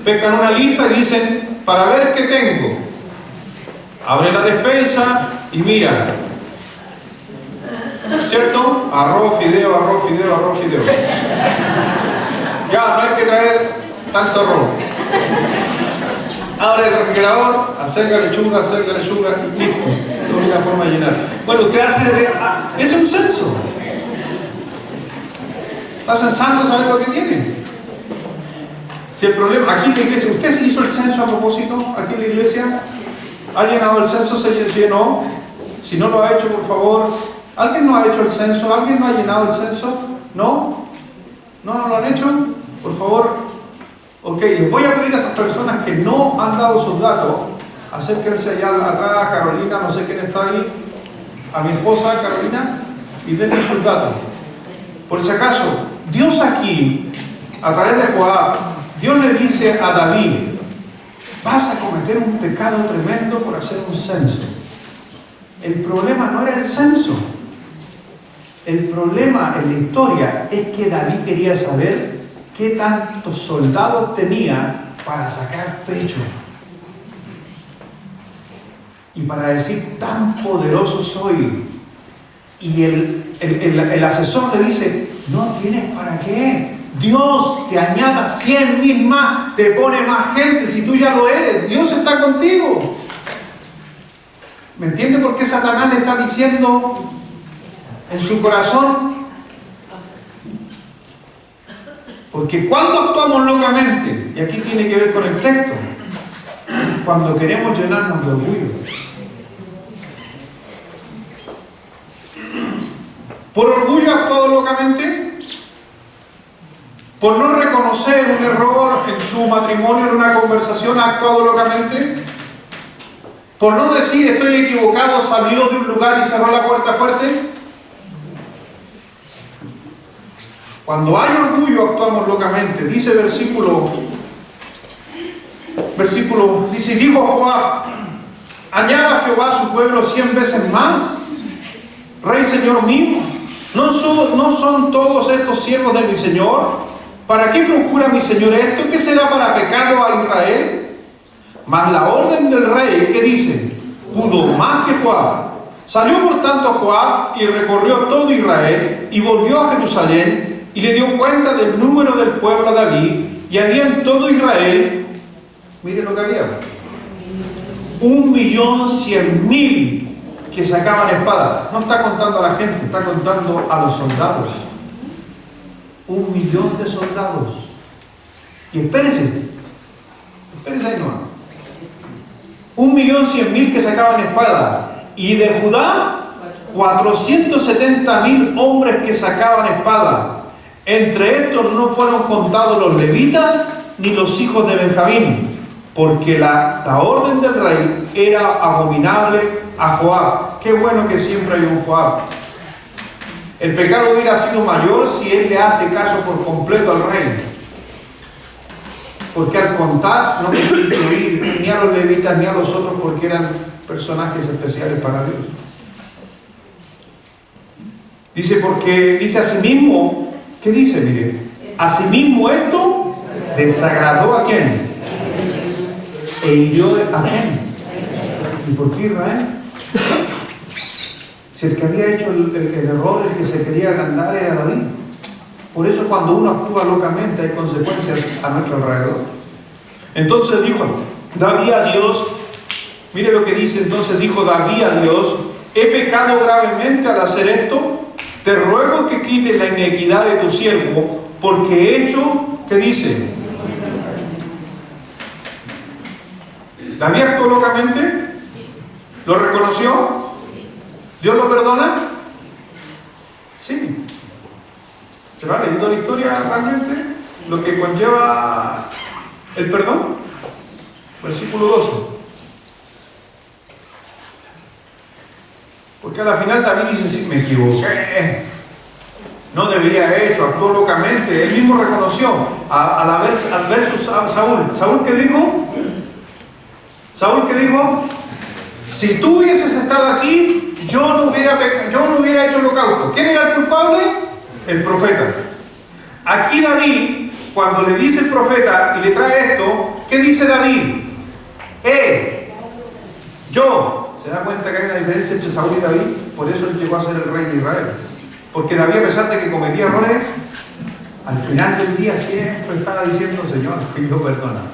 Pescan una lista y dicen: para ver qué tengo. Abre la despensa y mira. ¿Cierto? Arroz, fideo, arroz, fideo, arroz, fideo. Ya, no hay que traer tanto arroz. Abre el refrigerador, acerca lechuga, y listo. Es la única forma de llenar. Bueno, usted hace... es un censo. Está censando saber lo que tiene. Si el problema... Aquí en la iglesia, ¿usted hizo el censo a propósito? Aquí en la iglesia, ¿ha llenado el censo? ¿Se llenó? Si no lo ha hecho, por favor. ¿Alguien no ha hecho el censo? ¿Alguien no ha llenado el censo? ¿No? ¿No lo han hecho? Por favor. Ok, les voy a pedir a esas personas que no han dado sus datos, acérquense allá atrás, Carolina, no sé quién está ahí, a mi esposa Carolina, y denle sus datos. Por si acaso, Dios aquí, a través de Joab, Dios le dice a David, vas a cometer un pecado tremendo por hacer un censo. El problema no era el censo. El problema en la historia es que David quería saber qué tantos soldados tenía para sacar pecho. Y para decir, tan poderoso soy. Y el asesor le dice, no tienes para qué. Dios te añada 100,000 más, te pone más gente si tú ya lo eres. Dios está contigo. ¿Me entiende por qué Satanás le está diciendo en su corazón? Porque cuando actuamos locamente, y aquí tiene que ver con el texto, cuando queremos llenarnos de orgullo. Por orgullo actuado locamente, por no reconocer un error en su matrimonio, en una conversación, ha actuado locamente. Por no decir estoy equivocado, salió de un lugar y cerró la puerta fuerte. Cuando hay orgullo actuamos locamente. Dice versículo, dice, dijo Joab, añada Jehová a su pueblo 100 veces más, Rey Señor mío, ¿no son todos estos siervos de mi Señor? ¿Para qué procura mi Señor esto? ¿Qué será para pecado a Israel? Mas la orden del rey, ¿qué dice? Pudo más que Joab. Salió por tanto Joab y recorrió todo Israel y volvió a Jerusalén y le dio cuenta del número del pueblo a David, y había en todo Israel, miren lo que había, 1.100.000 que sacaban espada. No está contando a la gente, está contando a los soldados. 1.000.000 de soldados. Y espérense ahí nomás. 1.100.000 que sacaban espada. Y de Judá, 470.000 hombres que sacaban espada. Entre estos no fueron contados los levitas ni los hijos de Benjamín, porque la orden del rey era abominable a Joab. Qué bueno que siempre hay un Joab. El pecado hubiera sido mayor si él le hace caso por completo al rey. Porque al contar no podía incluir ni a los levitas ni a los otros, porque eran personajes especiales para Dios. Dice, porque dice asimismo, ¿qué dice? Mire, asimismo esto desagradó a quién, e hirió a quién. ¿Y por qué Israel? Si el que había hecho el error, el que se quería agrandar, era David. Por eso cuando uno actúa locamente hay consecuencias a nuestro alrededor. Entonces dijo David a Dios, mire lo que dice, entonces dijo David a Dios, he pecado gravemente al hacer esto, te ruego que quites la iniquidad de tu siervo, porque he hecho, ¿qué dice? David actuó locamente, lo reconoció, ¿Dios lo perdona? Sí. ¿Pero ha leído la historia realmente? Lo que conlleva el perdón. Versículo 12. Porque a la final David dice, sí, me equivoqué, no debería haber hecho, actuó locamente. Él mismo reconoció al versus Saúl. ¿Saúl qué dijo? ¿Saúl qué dijo? Si tú hubieses estado aquí, yo no hubiera hecho holocausto. ¿Quién era el culpable? El profeta. Aquí David, cuando le dice el profeta y le trae esto, ¿qué dice David? Yo, ¿Se da cuenta que hay una diferencia entre Saúl y David? Por eso él llegó a ser el rey de Israel. Porque David, a pesar de que cometía errores, al final del día siempre estaba diciendo: Señor, fui yo perdonado.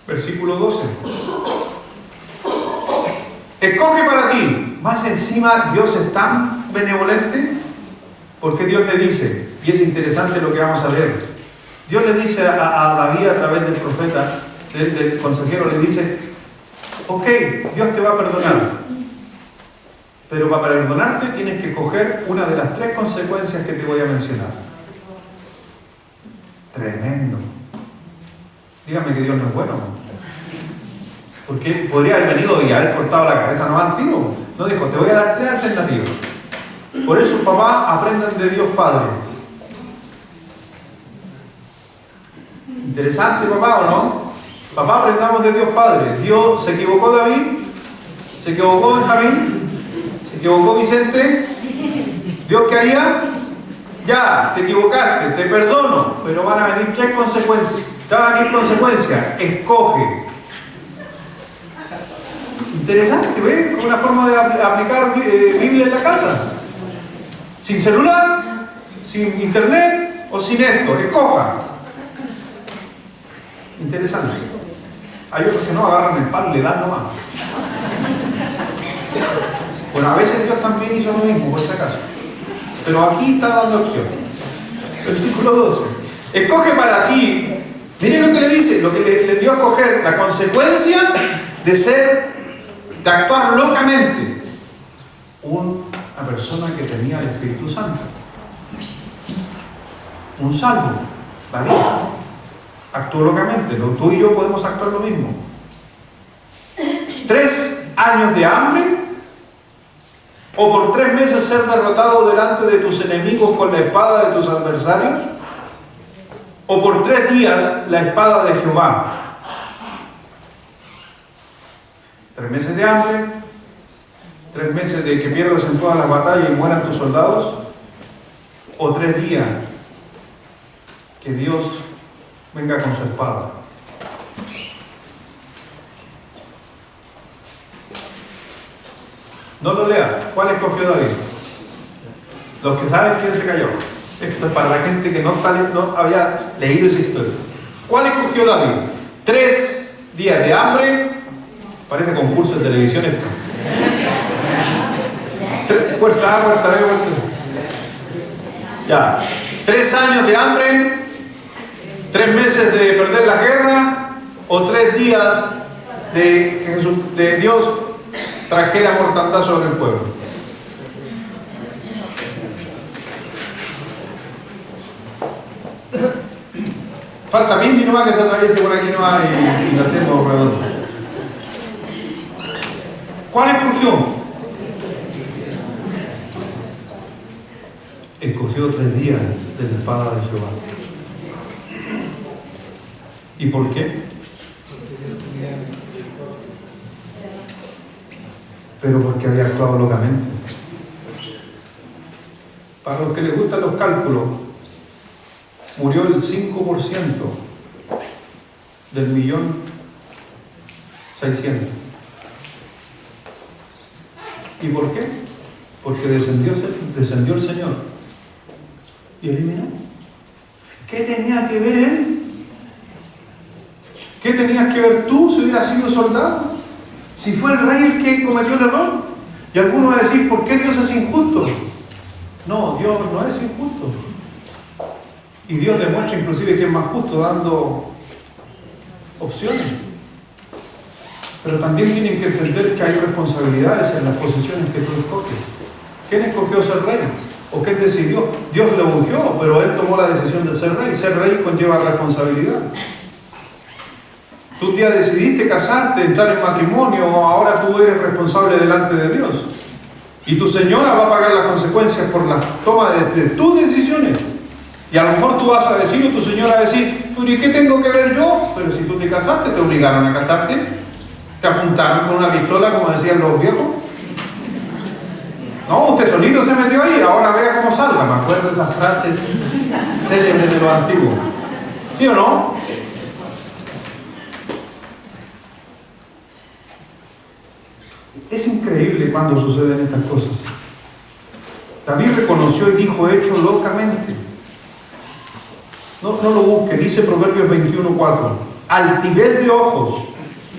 Versículo 12. Escoge para ti. Más encima, Dios es tan benevolente, porque Dios le dice, y es interesante lo que vamos a leer. Dios le dice a David a través del profeta, del consejero, le dice: ok, Dios te va a perdonar, pero para perdonarte tienes que coger una de las 3 consecuencias que te voy a mencionar. Tremendo. Dígame que Dios no es bueno, porque él podría haber venido y haber cortado la cabeza nomás al tiro. No dijo: te voy a dar 3 alternativas. Por eso, papá, aprendan de Dios Padre. Interesante, papá, ¿o no? Papá, aprendamos de Dios Padre. Dios, ¿se equivocó David? ¿Se equivocó Benjamín? ¿Se equivocó Vicente? ¿Dios qué haría? Ya, te equivocaste, te perdono, pero van a venir 3 consecuencias. Te van a venir consecuencias. Escoge. Interesante, ¿ves? Una forma de aplicar Biblia en la casa. Sin celular, sin internet o sin esto. Escoja. Interesante. Hay otros que no agarran el palo y le dan nomás. Bueno, a veces Dios también hizo lo mismo, por si acaso. Pero aquí está dando opción. Versículo 12. Escoge para ti. Miren lo que le dice, lo que le dio a escoger, la consecuencia de actuar locamente. Una persona que tenía el Espíritu Santo. Un salvo, David. Actuó locamente. Tú y yo podemos actuar lo mismo. 3 años de hambre, o por 3 meses ser derrotado delante de tus enemigos con la espada de tus adversarios, o por 3 días la espada de Jehová. 3 meses de hambre, 3 meses de que pierdas en todas las batallas y mueran tus soldados, o 3 días que Dios venga con su espada. No lo lea. ¿Cuál escogió David? Los que saben quién se cayó. Esto es para la gente que no había leído esa historia. ¿Cuál escogió David? 3 días de hambre. Parece concurso de televisión esto. Puerta A, puerta B, puerta B. Ya. 3 años de hambre, 3 meses de perder la guerra, o 3 días de Dios trajera mortandad sobre el pueblo. Falta Mindy nomás que se atraviese por aquí nomás y la hacemos redondo. ¿Cuál escogió? Escogió 3 días de la espada de Jehová. ¿Y por qué? Pero porque había actuado locamente. Para los que les gustan los cálculos, murió el 5% del 1.600.000. ¿Y por qué? Porque descendió el Señor y eliminó. ¿Qué tenía que ver él? ¿Qué tenías que ver tú si hubieras sido soldado? Si fue el rey el que cometió el error. Y algunos van a decir: ¿por qué Dios es injusto? No, Dios no es injusto. Y Dios demuestra inclusive que es más justo dando opciones. Pero también tienen que entender que hay responsabilidades en las posiciones que tú escoges. ¿Quién escogió ser rey? ¿O quién decidió? Dios lo ungió, pero él tomó la decisión de ser rey. Ser rey conlleva responsabilidad. Tú un día decidiste casarte, entrar en matrimonio, ahora tú eres responsable delante de Dios. Y tu señora va a pagar las consecuencias por la toma de tus decisiones. Y a lo mejor tú vas a decir, o tu señora va a decir: ¿y qué tengo que ver yo? Pero si tú te casaste, te obligaron a casarte. Te apuntaron con una pistola, como decían los viejos. No, usted solito se metió ahí, ahora vea cómo salga. Me acuerdo de esas frases célebres de los antiguos. ¿Sí o no? Es increíble cuando suceden estas cosas. David reconoció y dijo: he hecho locamente. No lo busque, dice Proverbios 21:4. Altivez de ojos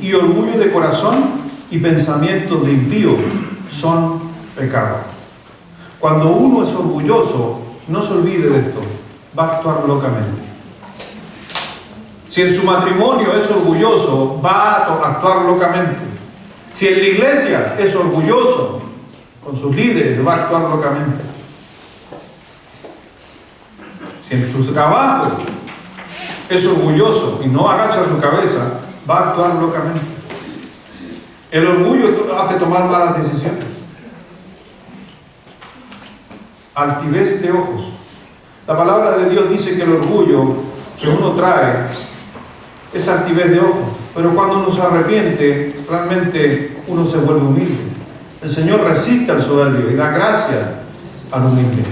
y orgullo de corazón y pensamientos de impío son pecado. Cuando uno es orgulloso, no se olvide de esto, va a actuar locamente. Si en su matrimonio es orgulloso, va a actuar locamente. Si en la iglesia es orgulloso con sus líderes, va a actuar locamente. Si en tu trabajo es orgulloso y no agacha su cabeza, va a actuar locamente. El orgullo hace tomar malas decisiones. Altivez de ojos. La palabra de Dios dice que el orgullo que uno trae es altivez de ojos, pero cuando uno se arrepiente, realmente uno se vuelve humilde. El Señor resiste al soberbio y da gracia al humilde.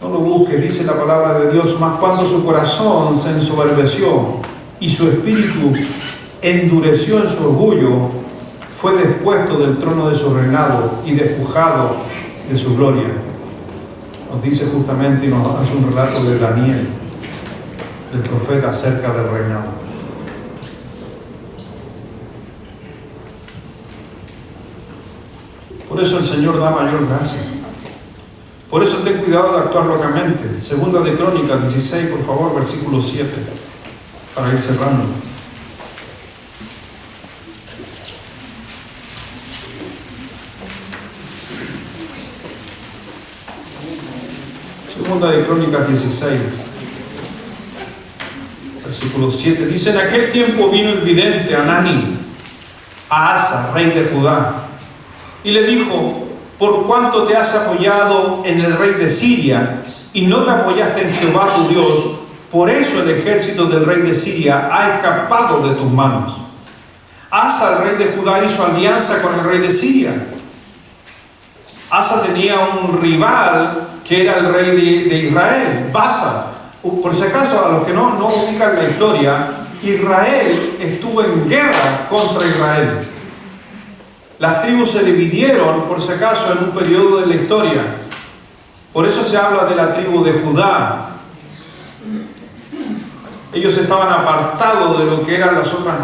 No lo busque, dice la palabra de Dios, mas cuando su corazón se ensoberbeció y su espíritu endureció en su orgullo, fue despuesto del trono de su reinado y despojado de su gloria. Nos dice justamente y nos hace un relato de Daniel, del profeta, acerca del reinado. Por eso el Señor da mayor gracia. Por eso ten cuidado de actuar locamente. Segunda de Crónicas 16, por favor, versículo 7, para ir cerrando. Segunda de Crónicas 16, versículo 7. Dice: en aquel tiempo vino el vidente Hanani a Asa, rey de Judá, y le dijo: por cuanto te has apoyado en el rey de Siria y no te apoyaste en Jehová tu Dios, por eso el ejército del rey de Siria ha escapado de tus manos. Asa, el rey de Judá, hizo alianza con el rey de Siria. Asa tenía un rival que era el rey de Israel, Baasa. Por si acaso, a los que no ubican la historia, Israel estuvo en guerra contra Israel. Las tribus se dividieron, por si acaso, en un periodo de la historia. Por eso se habla de la tribu de Judá. Ellos estaban apartados de lo que eran las otras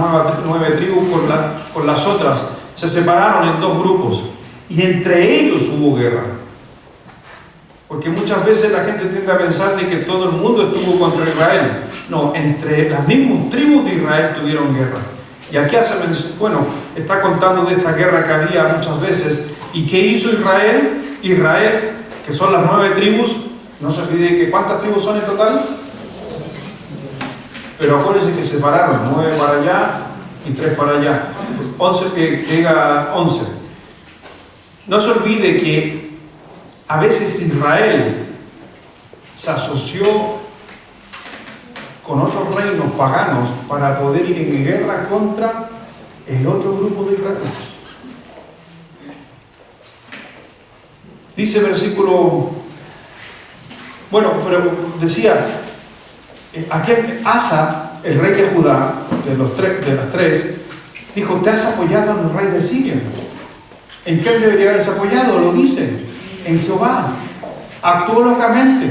9 tribus con las otras. Se separaron en 2 grupos. Y entre ellos hubo guerra. Porque muchas veces la gente tiende a pensar de que todo el mundo estuvo contra Israel. No, entre las mismas tribus de Israel tuvieron guerra. Y aquí está contando de esta guerra que había muchas veces. ¿Y qué hizo Israel? Israel, que son las 9 tribus, no se olvide que ¿cuántas tribus son en total? Pero acuérdense que separaron 9 para allá y 3 para allá. 11 que llega 11. No se olvide que a veces Israel se asoció con otros reinos paganos para poder ir en guerra contra el otro grupo de Israel. Dice versículo, pero decía, aquel Asa, el rey de Judá, de las 3, dijo: te has apoyado en el rey de Siria. ¿En qué debería haberse apoyado? Lo dice, en Jehová. Actuó locamente.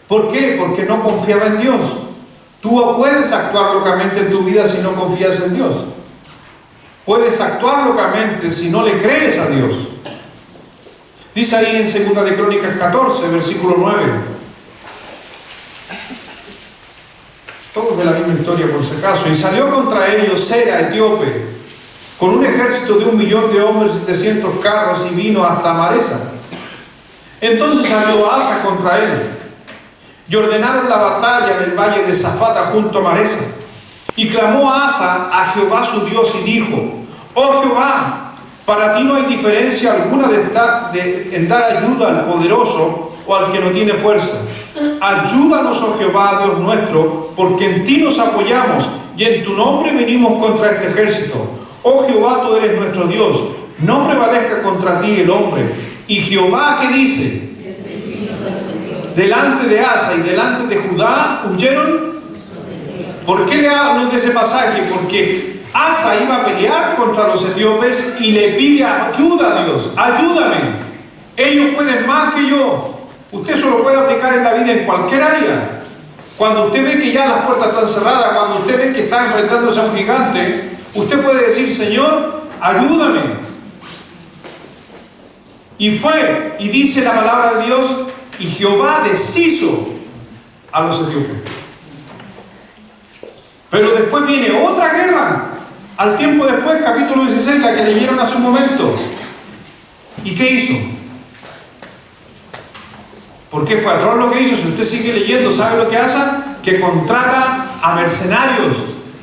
¿Por qué? Porque no confiaba en Dios. Tú puedes actuar locamente en tu vida si no confías en Dios. Puedes actuar locamente si no le crees a Dios. Dice ahí en Segunda de Crónicas 14, versículo 9. Todos de la misma historia, por si acaso. Y salió contra ellos Sera, etíope, con un ejército de 1.000.000 de hombres, 700 carros, y vino hasta Maresa. Entonces salió Asa contra él, y ordenaron la batalla en el valle de Zafata junto a Maresa. Y clamó Asa a Jehová su Dios y dijo: oh Jehová, para ti no hay diferencia alguna en dar ayuda al poderoso o al que no tiene fuerza. Ayúdanos, oh Jehová, Dios nuestro, porque en ti nos apoyamos y en tu nombre venimos contra este ejército. Oh Jehová, tú eres nuestro Dios, no prevalezca contra ti el hombre. Y Jehová, ¿qué dice? Delante de Asa y delante de Judá huyeron. ¿Por qué le hablo de ese pasaje? Porque Asa iba a pelear contra los etíopes y le pide ayuda a Dios. Ayúdame. Ellos pueden más que yo. Usted solo puede aplicar en la vida en cualquier área. Cuando usted ve que ya las puertas están cerradas, cuando usted ve que está enfrentándose a un gigante, usted puede decir, Señor, ayúdame. Y fue, y dice la palabra de Dios, y Jehová deshizo a los etíopes. Pero después viene otra guerra. Al tiempo después, capítulo 16, la que leyeron hace un momento. ¿Y qué hizo? Porque fue atroz lo que hizo. Si usted sigue leyendo, ¿sabe lo que hace? Que contrata a mercenarios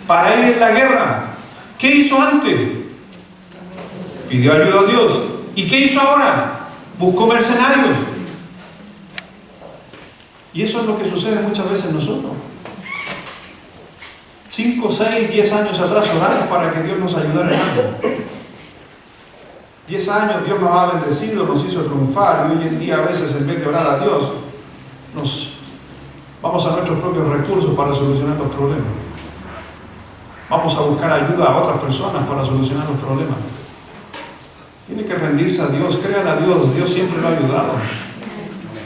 para ir en la guerra. ¿Qué hizo antes? Pidió ayuda a Dios. ¿Y qué hizo ahora? Buscó mercenarios. Y eso es lo que sucede muchas veces en nosotros. 5, 6, 10 años atrás oramos para que Dios nos ayudara en algo. 10 años Dios nos ha bendecido, nos hizo triunfar, y hoy en día a veces en vez de orar a Dios, nos vamos a nuestros propios recursos para solucionar los problemas. Vamos a buscar ayuda a otras personas para solucionar los problemas. Tiene que rendirse a Dios, créale a Dios, Dios siempre lo ha ayudado.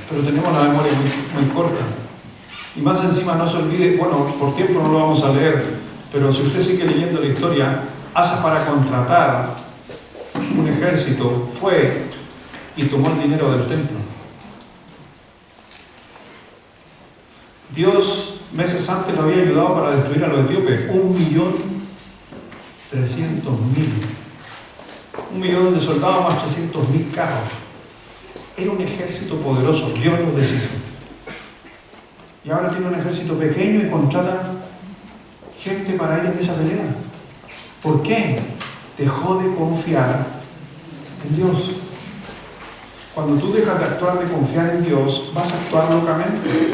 Pero tenemos la memoria muy corta. Y más encima no se olvide, bueno, por tiempo no lo vamos a leer, pero si usted sigue leyendo la historia, Asa para contratar un ejército fue y tomó el dinero del templo. Dios meses antes lo había ayudado para destruir a los etíopes. 1.300.000. 1 millón de soldados más 300.000 carros. Era un ejército poderoso. Dios lo deshizo. Y ahora tiene un ejército pequeño y contrata gente para ir en esa pelea. ¿Por qué? Dejó de confiar en Dios. Cuando tú dejas de actuar, de confiar en Dios, vas a actuar locamente.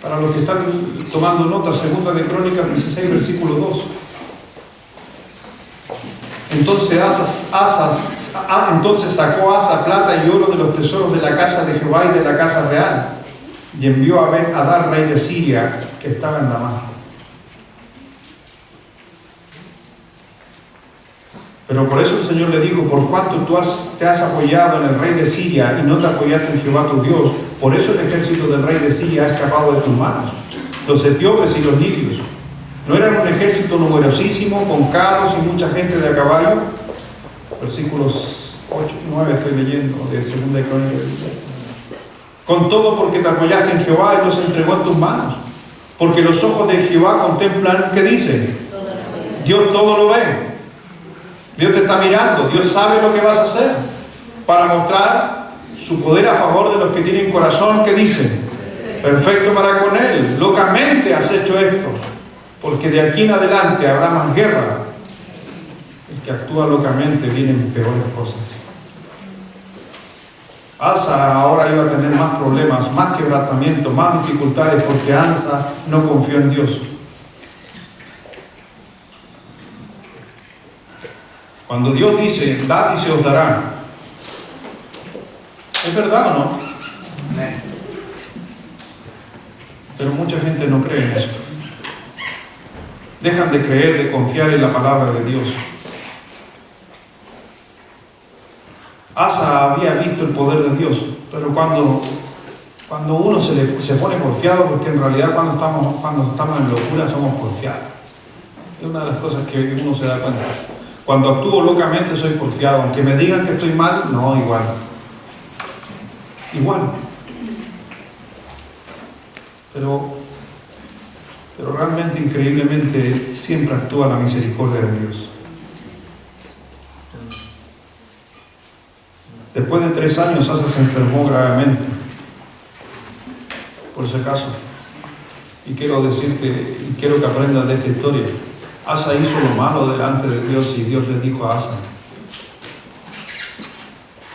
Para los que están tomando nota, 2 de Crónicas 16, versículo 2. Entonces sacó Asa plata y oro de los tesoros de la casa de Jehová y de la casa real, y envió a Ben-Hadad, rey de Siria, que estaba en Damasco. Pero por eso el Señor le dijo: por cuanto tú te has apoyado en el rey de Siria y no te apoyaste en Jehová tu Dios, por eso el ejército del rey de Siria ha escapado de tus manos. Los etíopes y los libios no eran un ejército numerosísimo, con carros y mucha gente de a caballo. Versículos 8 y 9 estoy leyendo de 2 de Crónicas 16. Con todo, porque te apoyaste en Jehová y los entregó en tus manos. Porque los ojos de Jehová contemplan, ¿qué dice? Dios todo lo ve. Dios te está mirando. Dios sabe lo que vas a hacer para mostrar su poder a favor de los que tienen corazón, ¿qué dice? Perfecto para con Él. Locamente has hecho esto, porque de aquí en adelante habrá más guerra. El que actúa locamente vienen peores cosas. Asa ahora iba a tener más problemas, más quebrantamientos, más dificultades, porque Asa no confió en Dios. Cuando Dios dice, dad y se os dará, ¿es verdad o no? Pero mucha gente no cree en esto. Dejan de creer, de confiar en la palabra de Dios. Asa había visto el poder de Dios, pero cuando uno se pone porfiado, porque en realidad cuando estamos en locura somos porfiados. Es una de las cosas que uno se da cuenta. Cuando actúo locamente soy porfiado, aunque me digan que estoy mal, no, igual. Pero realmente, increíblemente, siempre actúa la misericordia de Dios. Después de 3 años, Asa se enfermó gravemente, por si acaso. Y quiero decirte, y quiero que aprendas de esta historia. Asa hizo lo malo delante de Dios y Dios le dijo a Asa: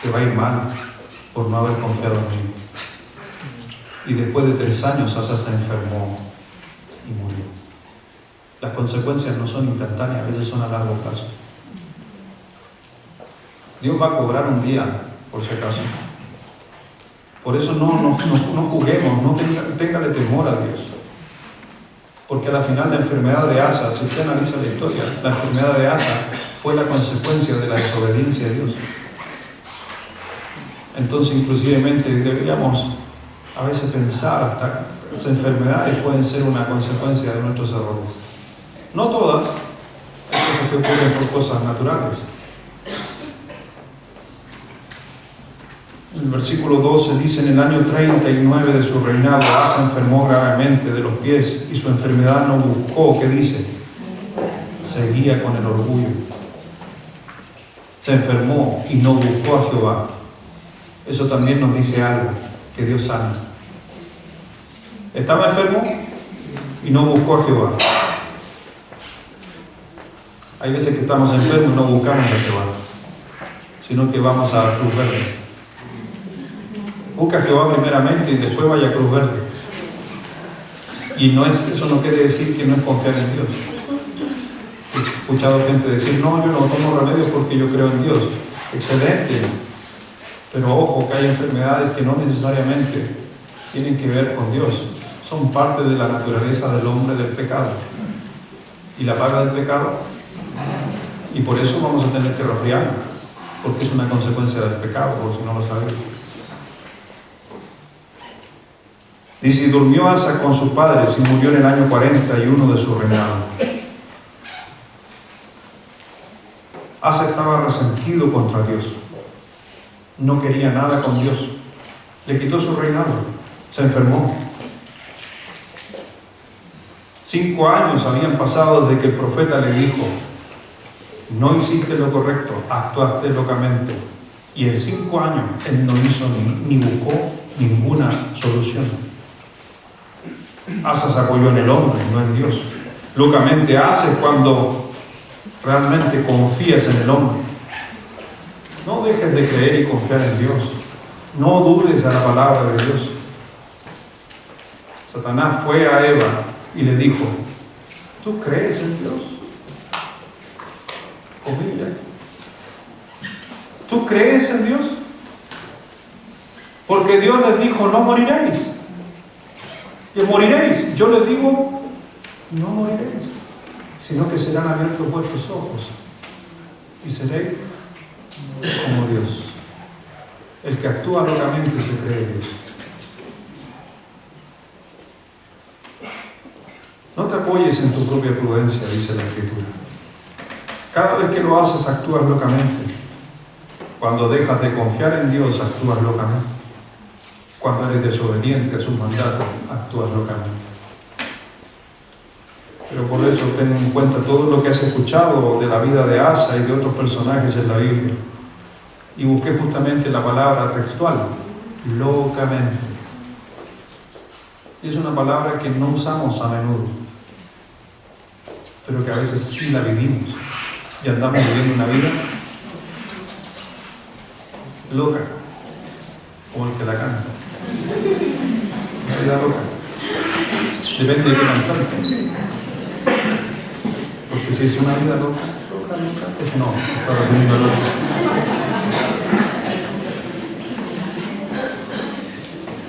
te va a ir mal por no haber confiado en mí. Y después de 3 años, Asa se enfermó y murió. Las consecuencias no son instantáneas, a veces son a largo plazo. Dios va a cobrar un día, por si acaso. Por eso no juguemos, no téngale temor a Dios. Porque al final la enfermedad de Asa, si usted analiza la historia, la enfermedad de Asa fue la consecuencia de la desobediencia de Dios. Entonces, inclusivemente, deberíamos a veces pensar hasta las enfermedades pueden ser una consecuencia de nuestros errores. No todas, hay cosas que ocurren por cosas naturales. En el versículo 12 dice: en el año 39 de su reinado, Asa enfermó gravemente de los pies, y su enfermedad no buscó, ¿qué dice? Seguía con el orgullo. Se enfermó y no buscó a Jehová. Eso también nos dice algo, que Dios sana. Estaba enfermo y no buscó a Jehová. Hay veces que estamos enfermos y no buscamos a Jehová, sino que vamos a Cruz Verde. Busca a Jehová primeramente y después vaya a Cruz Verde. Y eso no quiere decir que no es confiar en Dios. He escuchado gente decir: no, yo no tomo remedios porque yo creo en Dios. Excelente. Pero ojo, que hay enfermedades que no necesariamente tienen que ver con Dios. Son parte de la naturaleza del hombre, del pecado. Y la paga del pecado. Y por eso vamos a tener que resfriarnos, porque es una consecuencia del pecado, por si no lo sabéis. Dice: y durmió Asa con sus padres y murió en el año 41 de su reinado. Asa estaba resentido contra Dios. No quería nada con Dios. Le quitó su reinado. Se enfermó. 5 años habían pasado desde que el profeta le dijo: no hiciste lo correcto, actuaste locamente. Y en 5 años él no hizo ni buscó ninguna solución. Asa se apoyó en el hombre, no en Dios. Locamente hace cuando realmente confías en el hombre. No dejes de creer y confiar en Dios. No dudes a la palabra de Dios. Satanás fue a Eva y le dijo: ¿tú crees en Dios? Comilla. ¿Tú crees en Dios? Porque Dios les dijo: no moriréis. Que moriréis. Yo les digo: no moriréis, sino que serán abiertos vuestros ojos y seréis como Dios. El que actúa locamente se cree Dios. No te apoyes en tu propia prudencia, dice la Escritura. Cada vez que lo haces, actúas locamente. Cuando dejas de confiar en Dios, actúas locamente. Cuando eres desobediente a sus mandatos, actúas locamente. Pero por eso ten en cuenta todo lo que has escuchado de la vida de Asa y de otros personajes en la Biblia. Y busqué justamente la palabra textual: locamente. Y es una palabra que no usamos a menudo, pero que a veces sí la vivimos. Y andamos viviendo una vida loca, como el que la canta. Una vida loca. Depende de qué cantante. Porque si es una vida loca, eso no, está refiriendo al otro.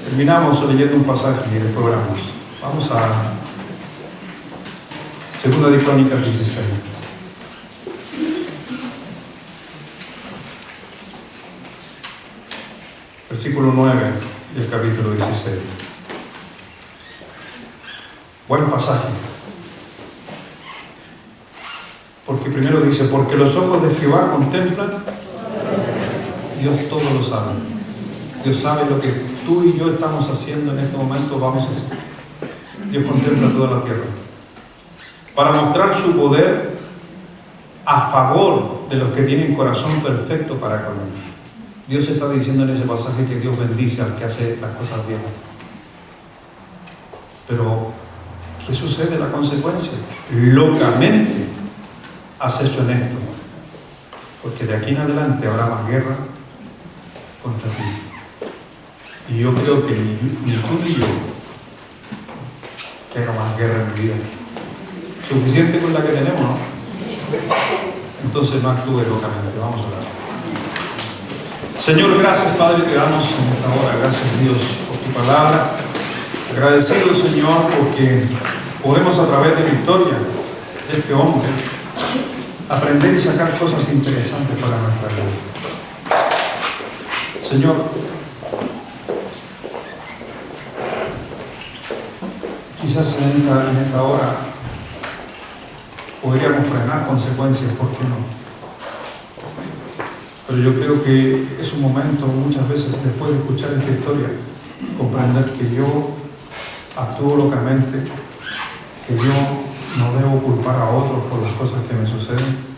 Terminamos leyendo un pasaje y después oramos. Vamos a Segunda de Crónicas 16. Versículo 9 del capítulo 16. Buen pasaje. Porque primero dice: porque los ojos de Jehová contemplan, Dios todo lo sabe. Dios sabe lo que tú y yo estamos haciendo en este momento, vamos a hacer. Dios contempla toda la tierra para mostrar su poder a favor de los que tienen corazón perfecto para con Él. Dios está diciendo en ese pasaje que Dios bendice al que hace las cosas bien. Pero, ¿qué sucede? La consecuencia: locamente has hecho en esto, porque de aquí en adelante habrá más guerra contra ti. Y yo creo que ni tú ni yo quiero más guerra en mi vida. Suficiente con la que tenemos, ¿no? Entonces no actúe locamente. Vamos a orar. Señor, gracias, Padre, te damos en esta hora. Gracias, Dios, por tu palabra. Agradecido, Señor, porque podemos a través de la historia de este hombre aprender y sacar cosas interesantes para nuestra vida. Señor, quizás en esta hora podríamos frenar consecuencias, ¿por qué no? Pero yo creo que es un momento, muchas veces después de escuchar esta historia, comprender que yo actúo locamente, que yo no debo culpar a otros por las cosas que me suceden.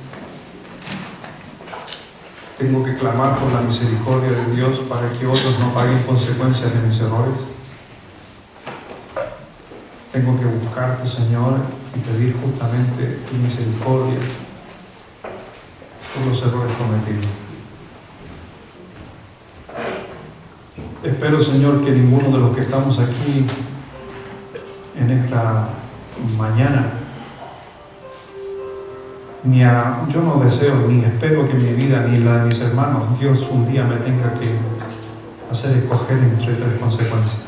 Tengo que clamar por la misericordia de Dios para que otros no paguen consecuencias de mis errores. Tengo que buscarte, Señor, y pedir justamente tu misericordia por los errores cometidos. Espero, Señor, que ninguno de los que estamos aquí en esta mañana, yo no deseo ni espero que mi vida ni la de mis hermanos, Dios un día me tenga que hacer escoger entre tres consecuencias.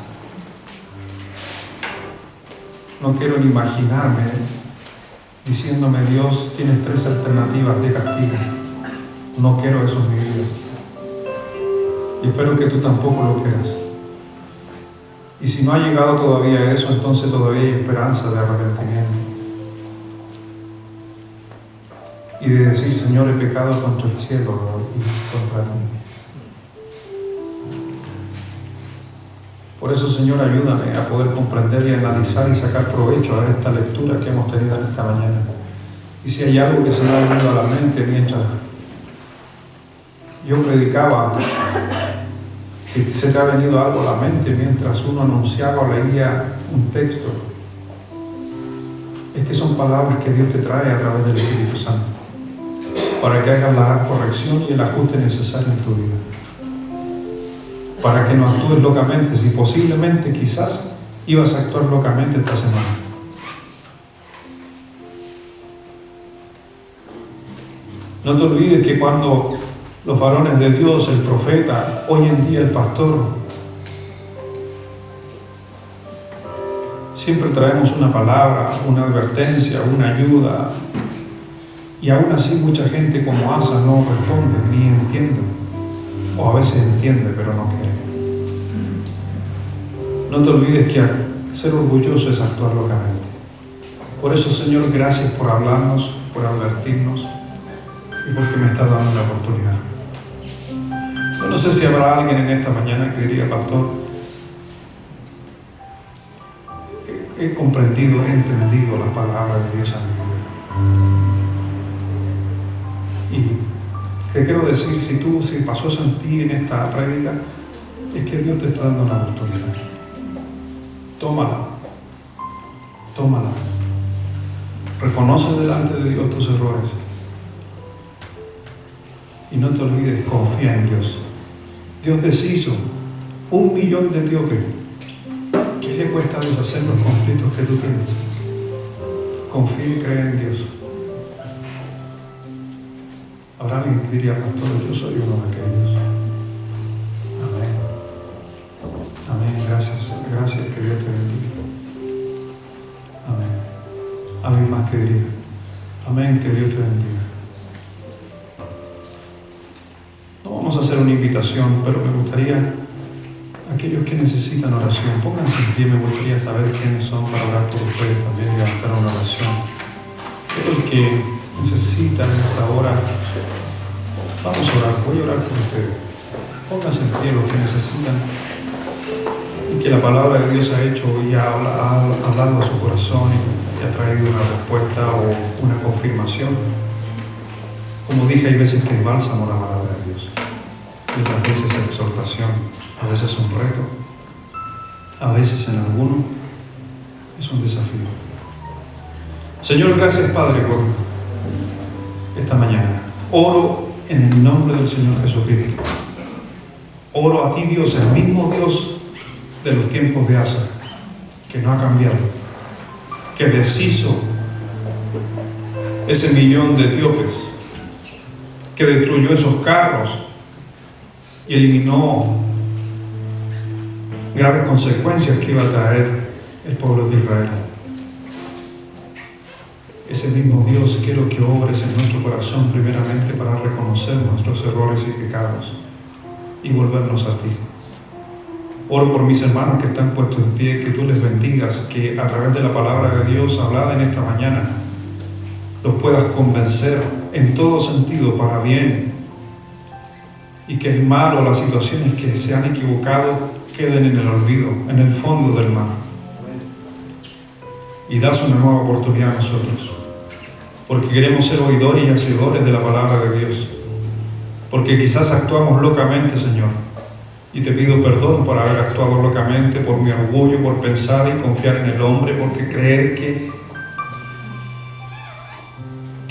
No quiero ni imaginarme diciéndome, Dios, tienes tres alternativas de castigo. No quiero eso en mi vida. Y espero que tú tampoco lo quieras. Y si no ha llegado todavía a eso, entonces todavía hay esperanza de arrepentimiento. Y de decir, Señor, he pecado contra el cielo y contra ti. Por eso, Señor, ayúdame a poder comprender y analizar y sacar provecho a esta lectura que hemos tenido en esta mañana. Y si hay algo que se me ha venido a la mente mientras yo predicaba, si se te ha venido algo a la mente mientras uno anunciaba o leía un texto, es que son palabras que Dios te trae a través del Espíritu Santo para que hagas la corrección y el ajuste necesario en tu vida, para que no actúes locamente si posiblemente quizás ibas a actuar locamente esta semana. No te olvides que cuando los varones de Dios, el profeta, hoy en día el pastor, siempre traemos una palabra, una advertencia, una ayuda, y aún así mucha gente como Asa no responde ni entiende, o a veces entiende pero no quiere. No te olvides que ser orgulloso es actuar locamente. Por eso, Señor, gracias por hablarnos, por advertirnos y porque me estás dando la oportunidad. Yo no sé si habrá alguien en esta mañana que diría, pastor, he comprendido, he entendido la palabra de Dios a mi vida. Y te quiero decir, si pasó eso en ti en esta prédica, es que Dios te está dando una oportunidad. Tómala. Reconoce delante de Dios tus errores. Y no te olvides, confía en Dios. Dios deshizo 1 millón de etíopes. ¿Qué le cuesta deshacer los conflictos que tú tienes? Confía y cree en Dios. Habrá alguien que diría, pastor, yo soy uno de aquellos. Amén. Amén. Gracias, que Dios te bendiga. Amén. Alguien más que diría, amén, que Dios te bendiga. No vamos a hacer una invitación, pero me gustaría, aquellos que necesitan oración, pónganse en pie, me gustaría saber quiénes son para orar por ustedes también y levantar una oración. Todo el que necesita en esta hora, vamos a orar, voy a orar por ustedes. Pónganse en pie los que necesitan y que la palabra de Dios ha hecho y ha hablado a su corazón y ha traído una respuesta o una confirmación. Como dije, hay veces que es bálsamo la palabra de Dios, y otras veces es exhortación, a veces es un reto, a veces en alguno es un desafío. Señor, gracias, Padre, por esta mañana. Oro en el nombre del Señor Jesucristo. Oro a ti, Dios, el mismo Dios de los tiempos de Asa, que no ha cambiado, que deshizo ese 1 millón de etíopes, que destruyó esos carros y eliminó graves consecuencias que iba a traer el pueblo de Israel. ese mismo Dios quiero que obres en nuestro corazón primeramente para reconocer nuestros errores y pecados y volvernos a ti. Oro por mis hermanos que están puestos en pie, que tú les bendigas, que a través de la palabra de Dios hablada en esta mañana los puedas convencer en todo sentido para bien, y que el mal o las situaciones que se han equivocado queden en el olvido, en el fondo del mar. Y das una nueva oportunidad a nosotros, porque queremos ser oidores y hacedores de la palabra de Dios, porque quizás actuamos locamente, Señor, y te pido perdón por haber actuado locamente, por mi orgullo, por pensar y confiar en el hombre, porque creer que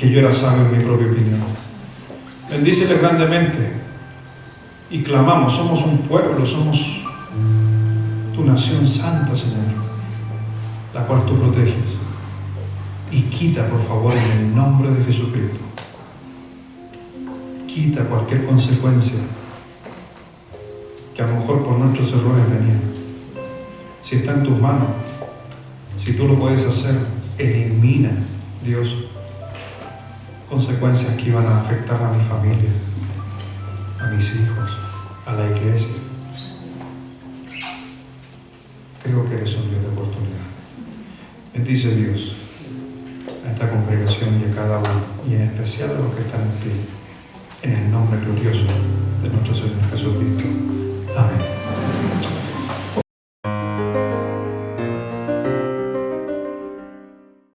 yo era sabio en mi propia opinión. Bendícele grandemente y clamamos, somos un pueblo, somos tu nación santa, Señor, la cual tú proteges. Y quita, por favor, en el nombre de Jesucristo, quita cualquier consecuencia que a lo mejor por nuestros errores venían. Si está en tus manos, si tú lo puedes hacer, elimina, Dios, consecuencias que iban a afectar a mi familia, a mis hijos, a la iglesia. Creo que eres un Dios de oportunidad. Bendice, Dios, a esta congregación y a cada uno, y en especial a los que están en pie, en el nombre glorioso de nuestro Señor Jesucristo. Amén.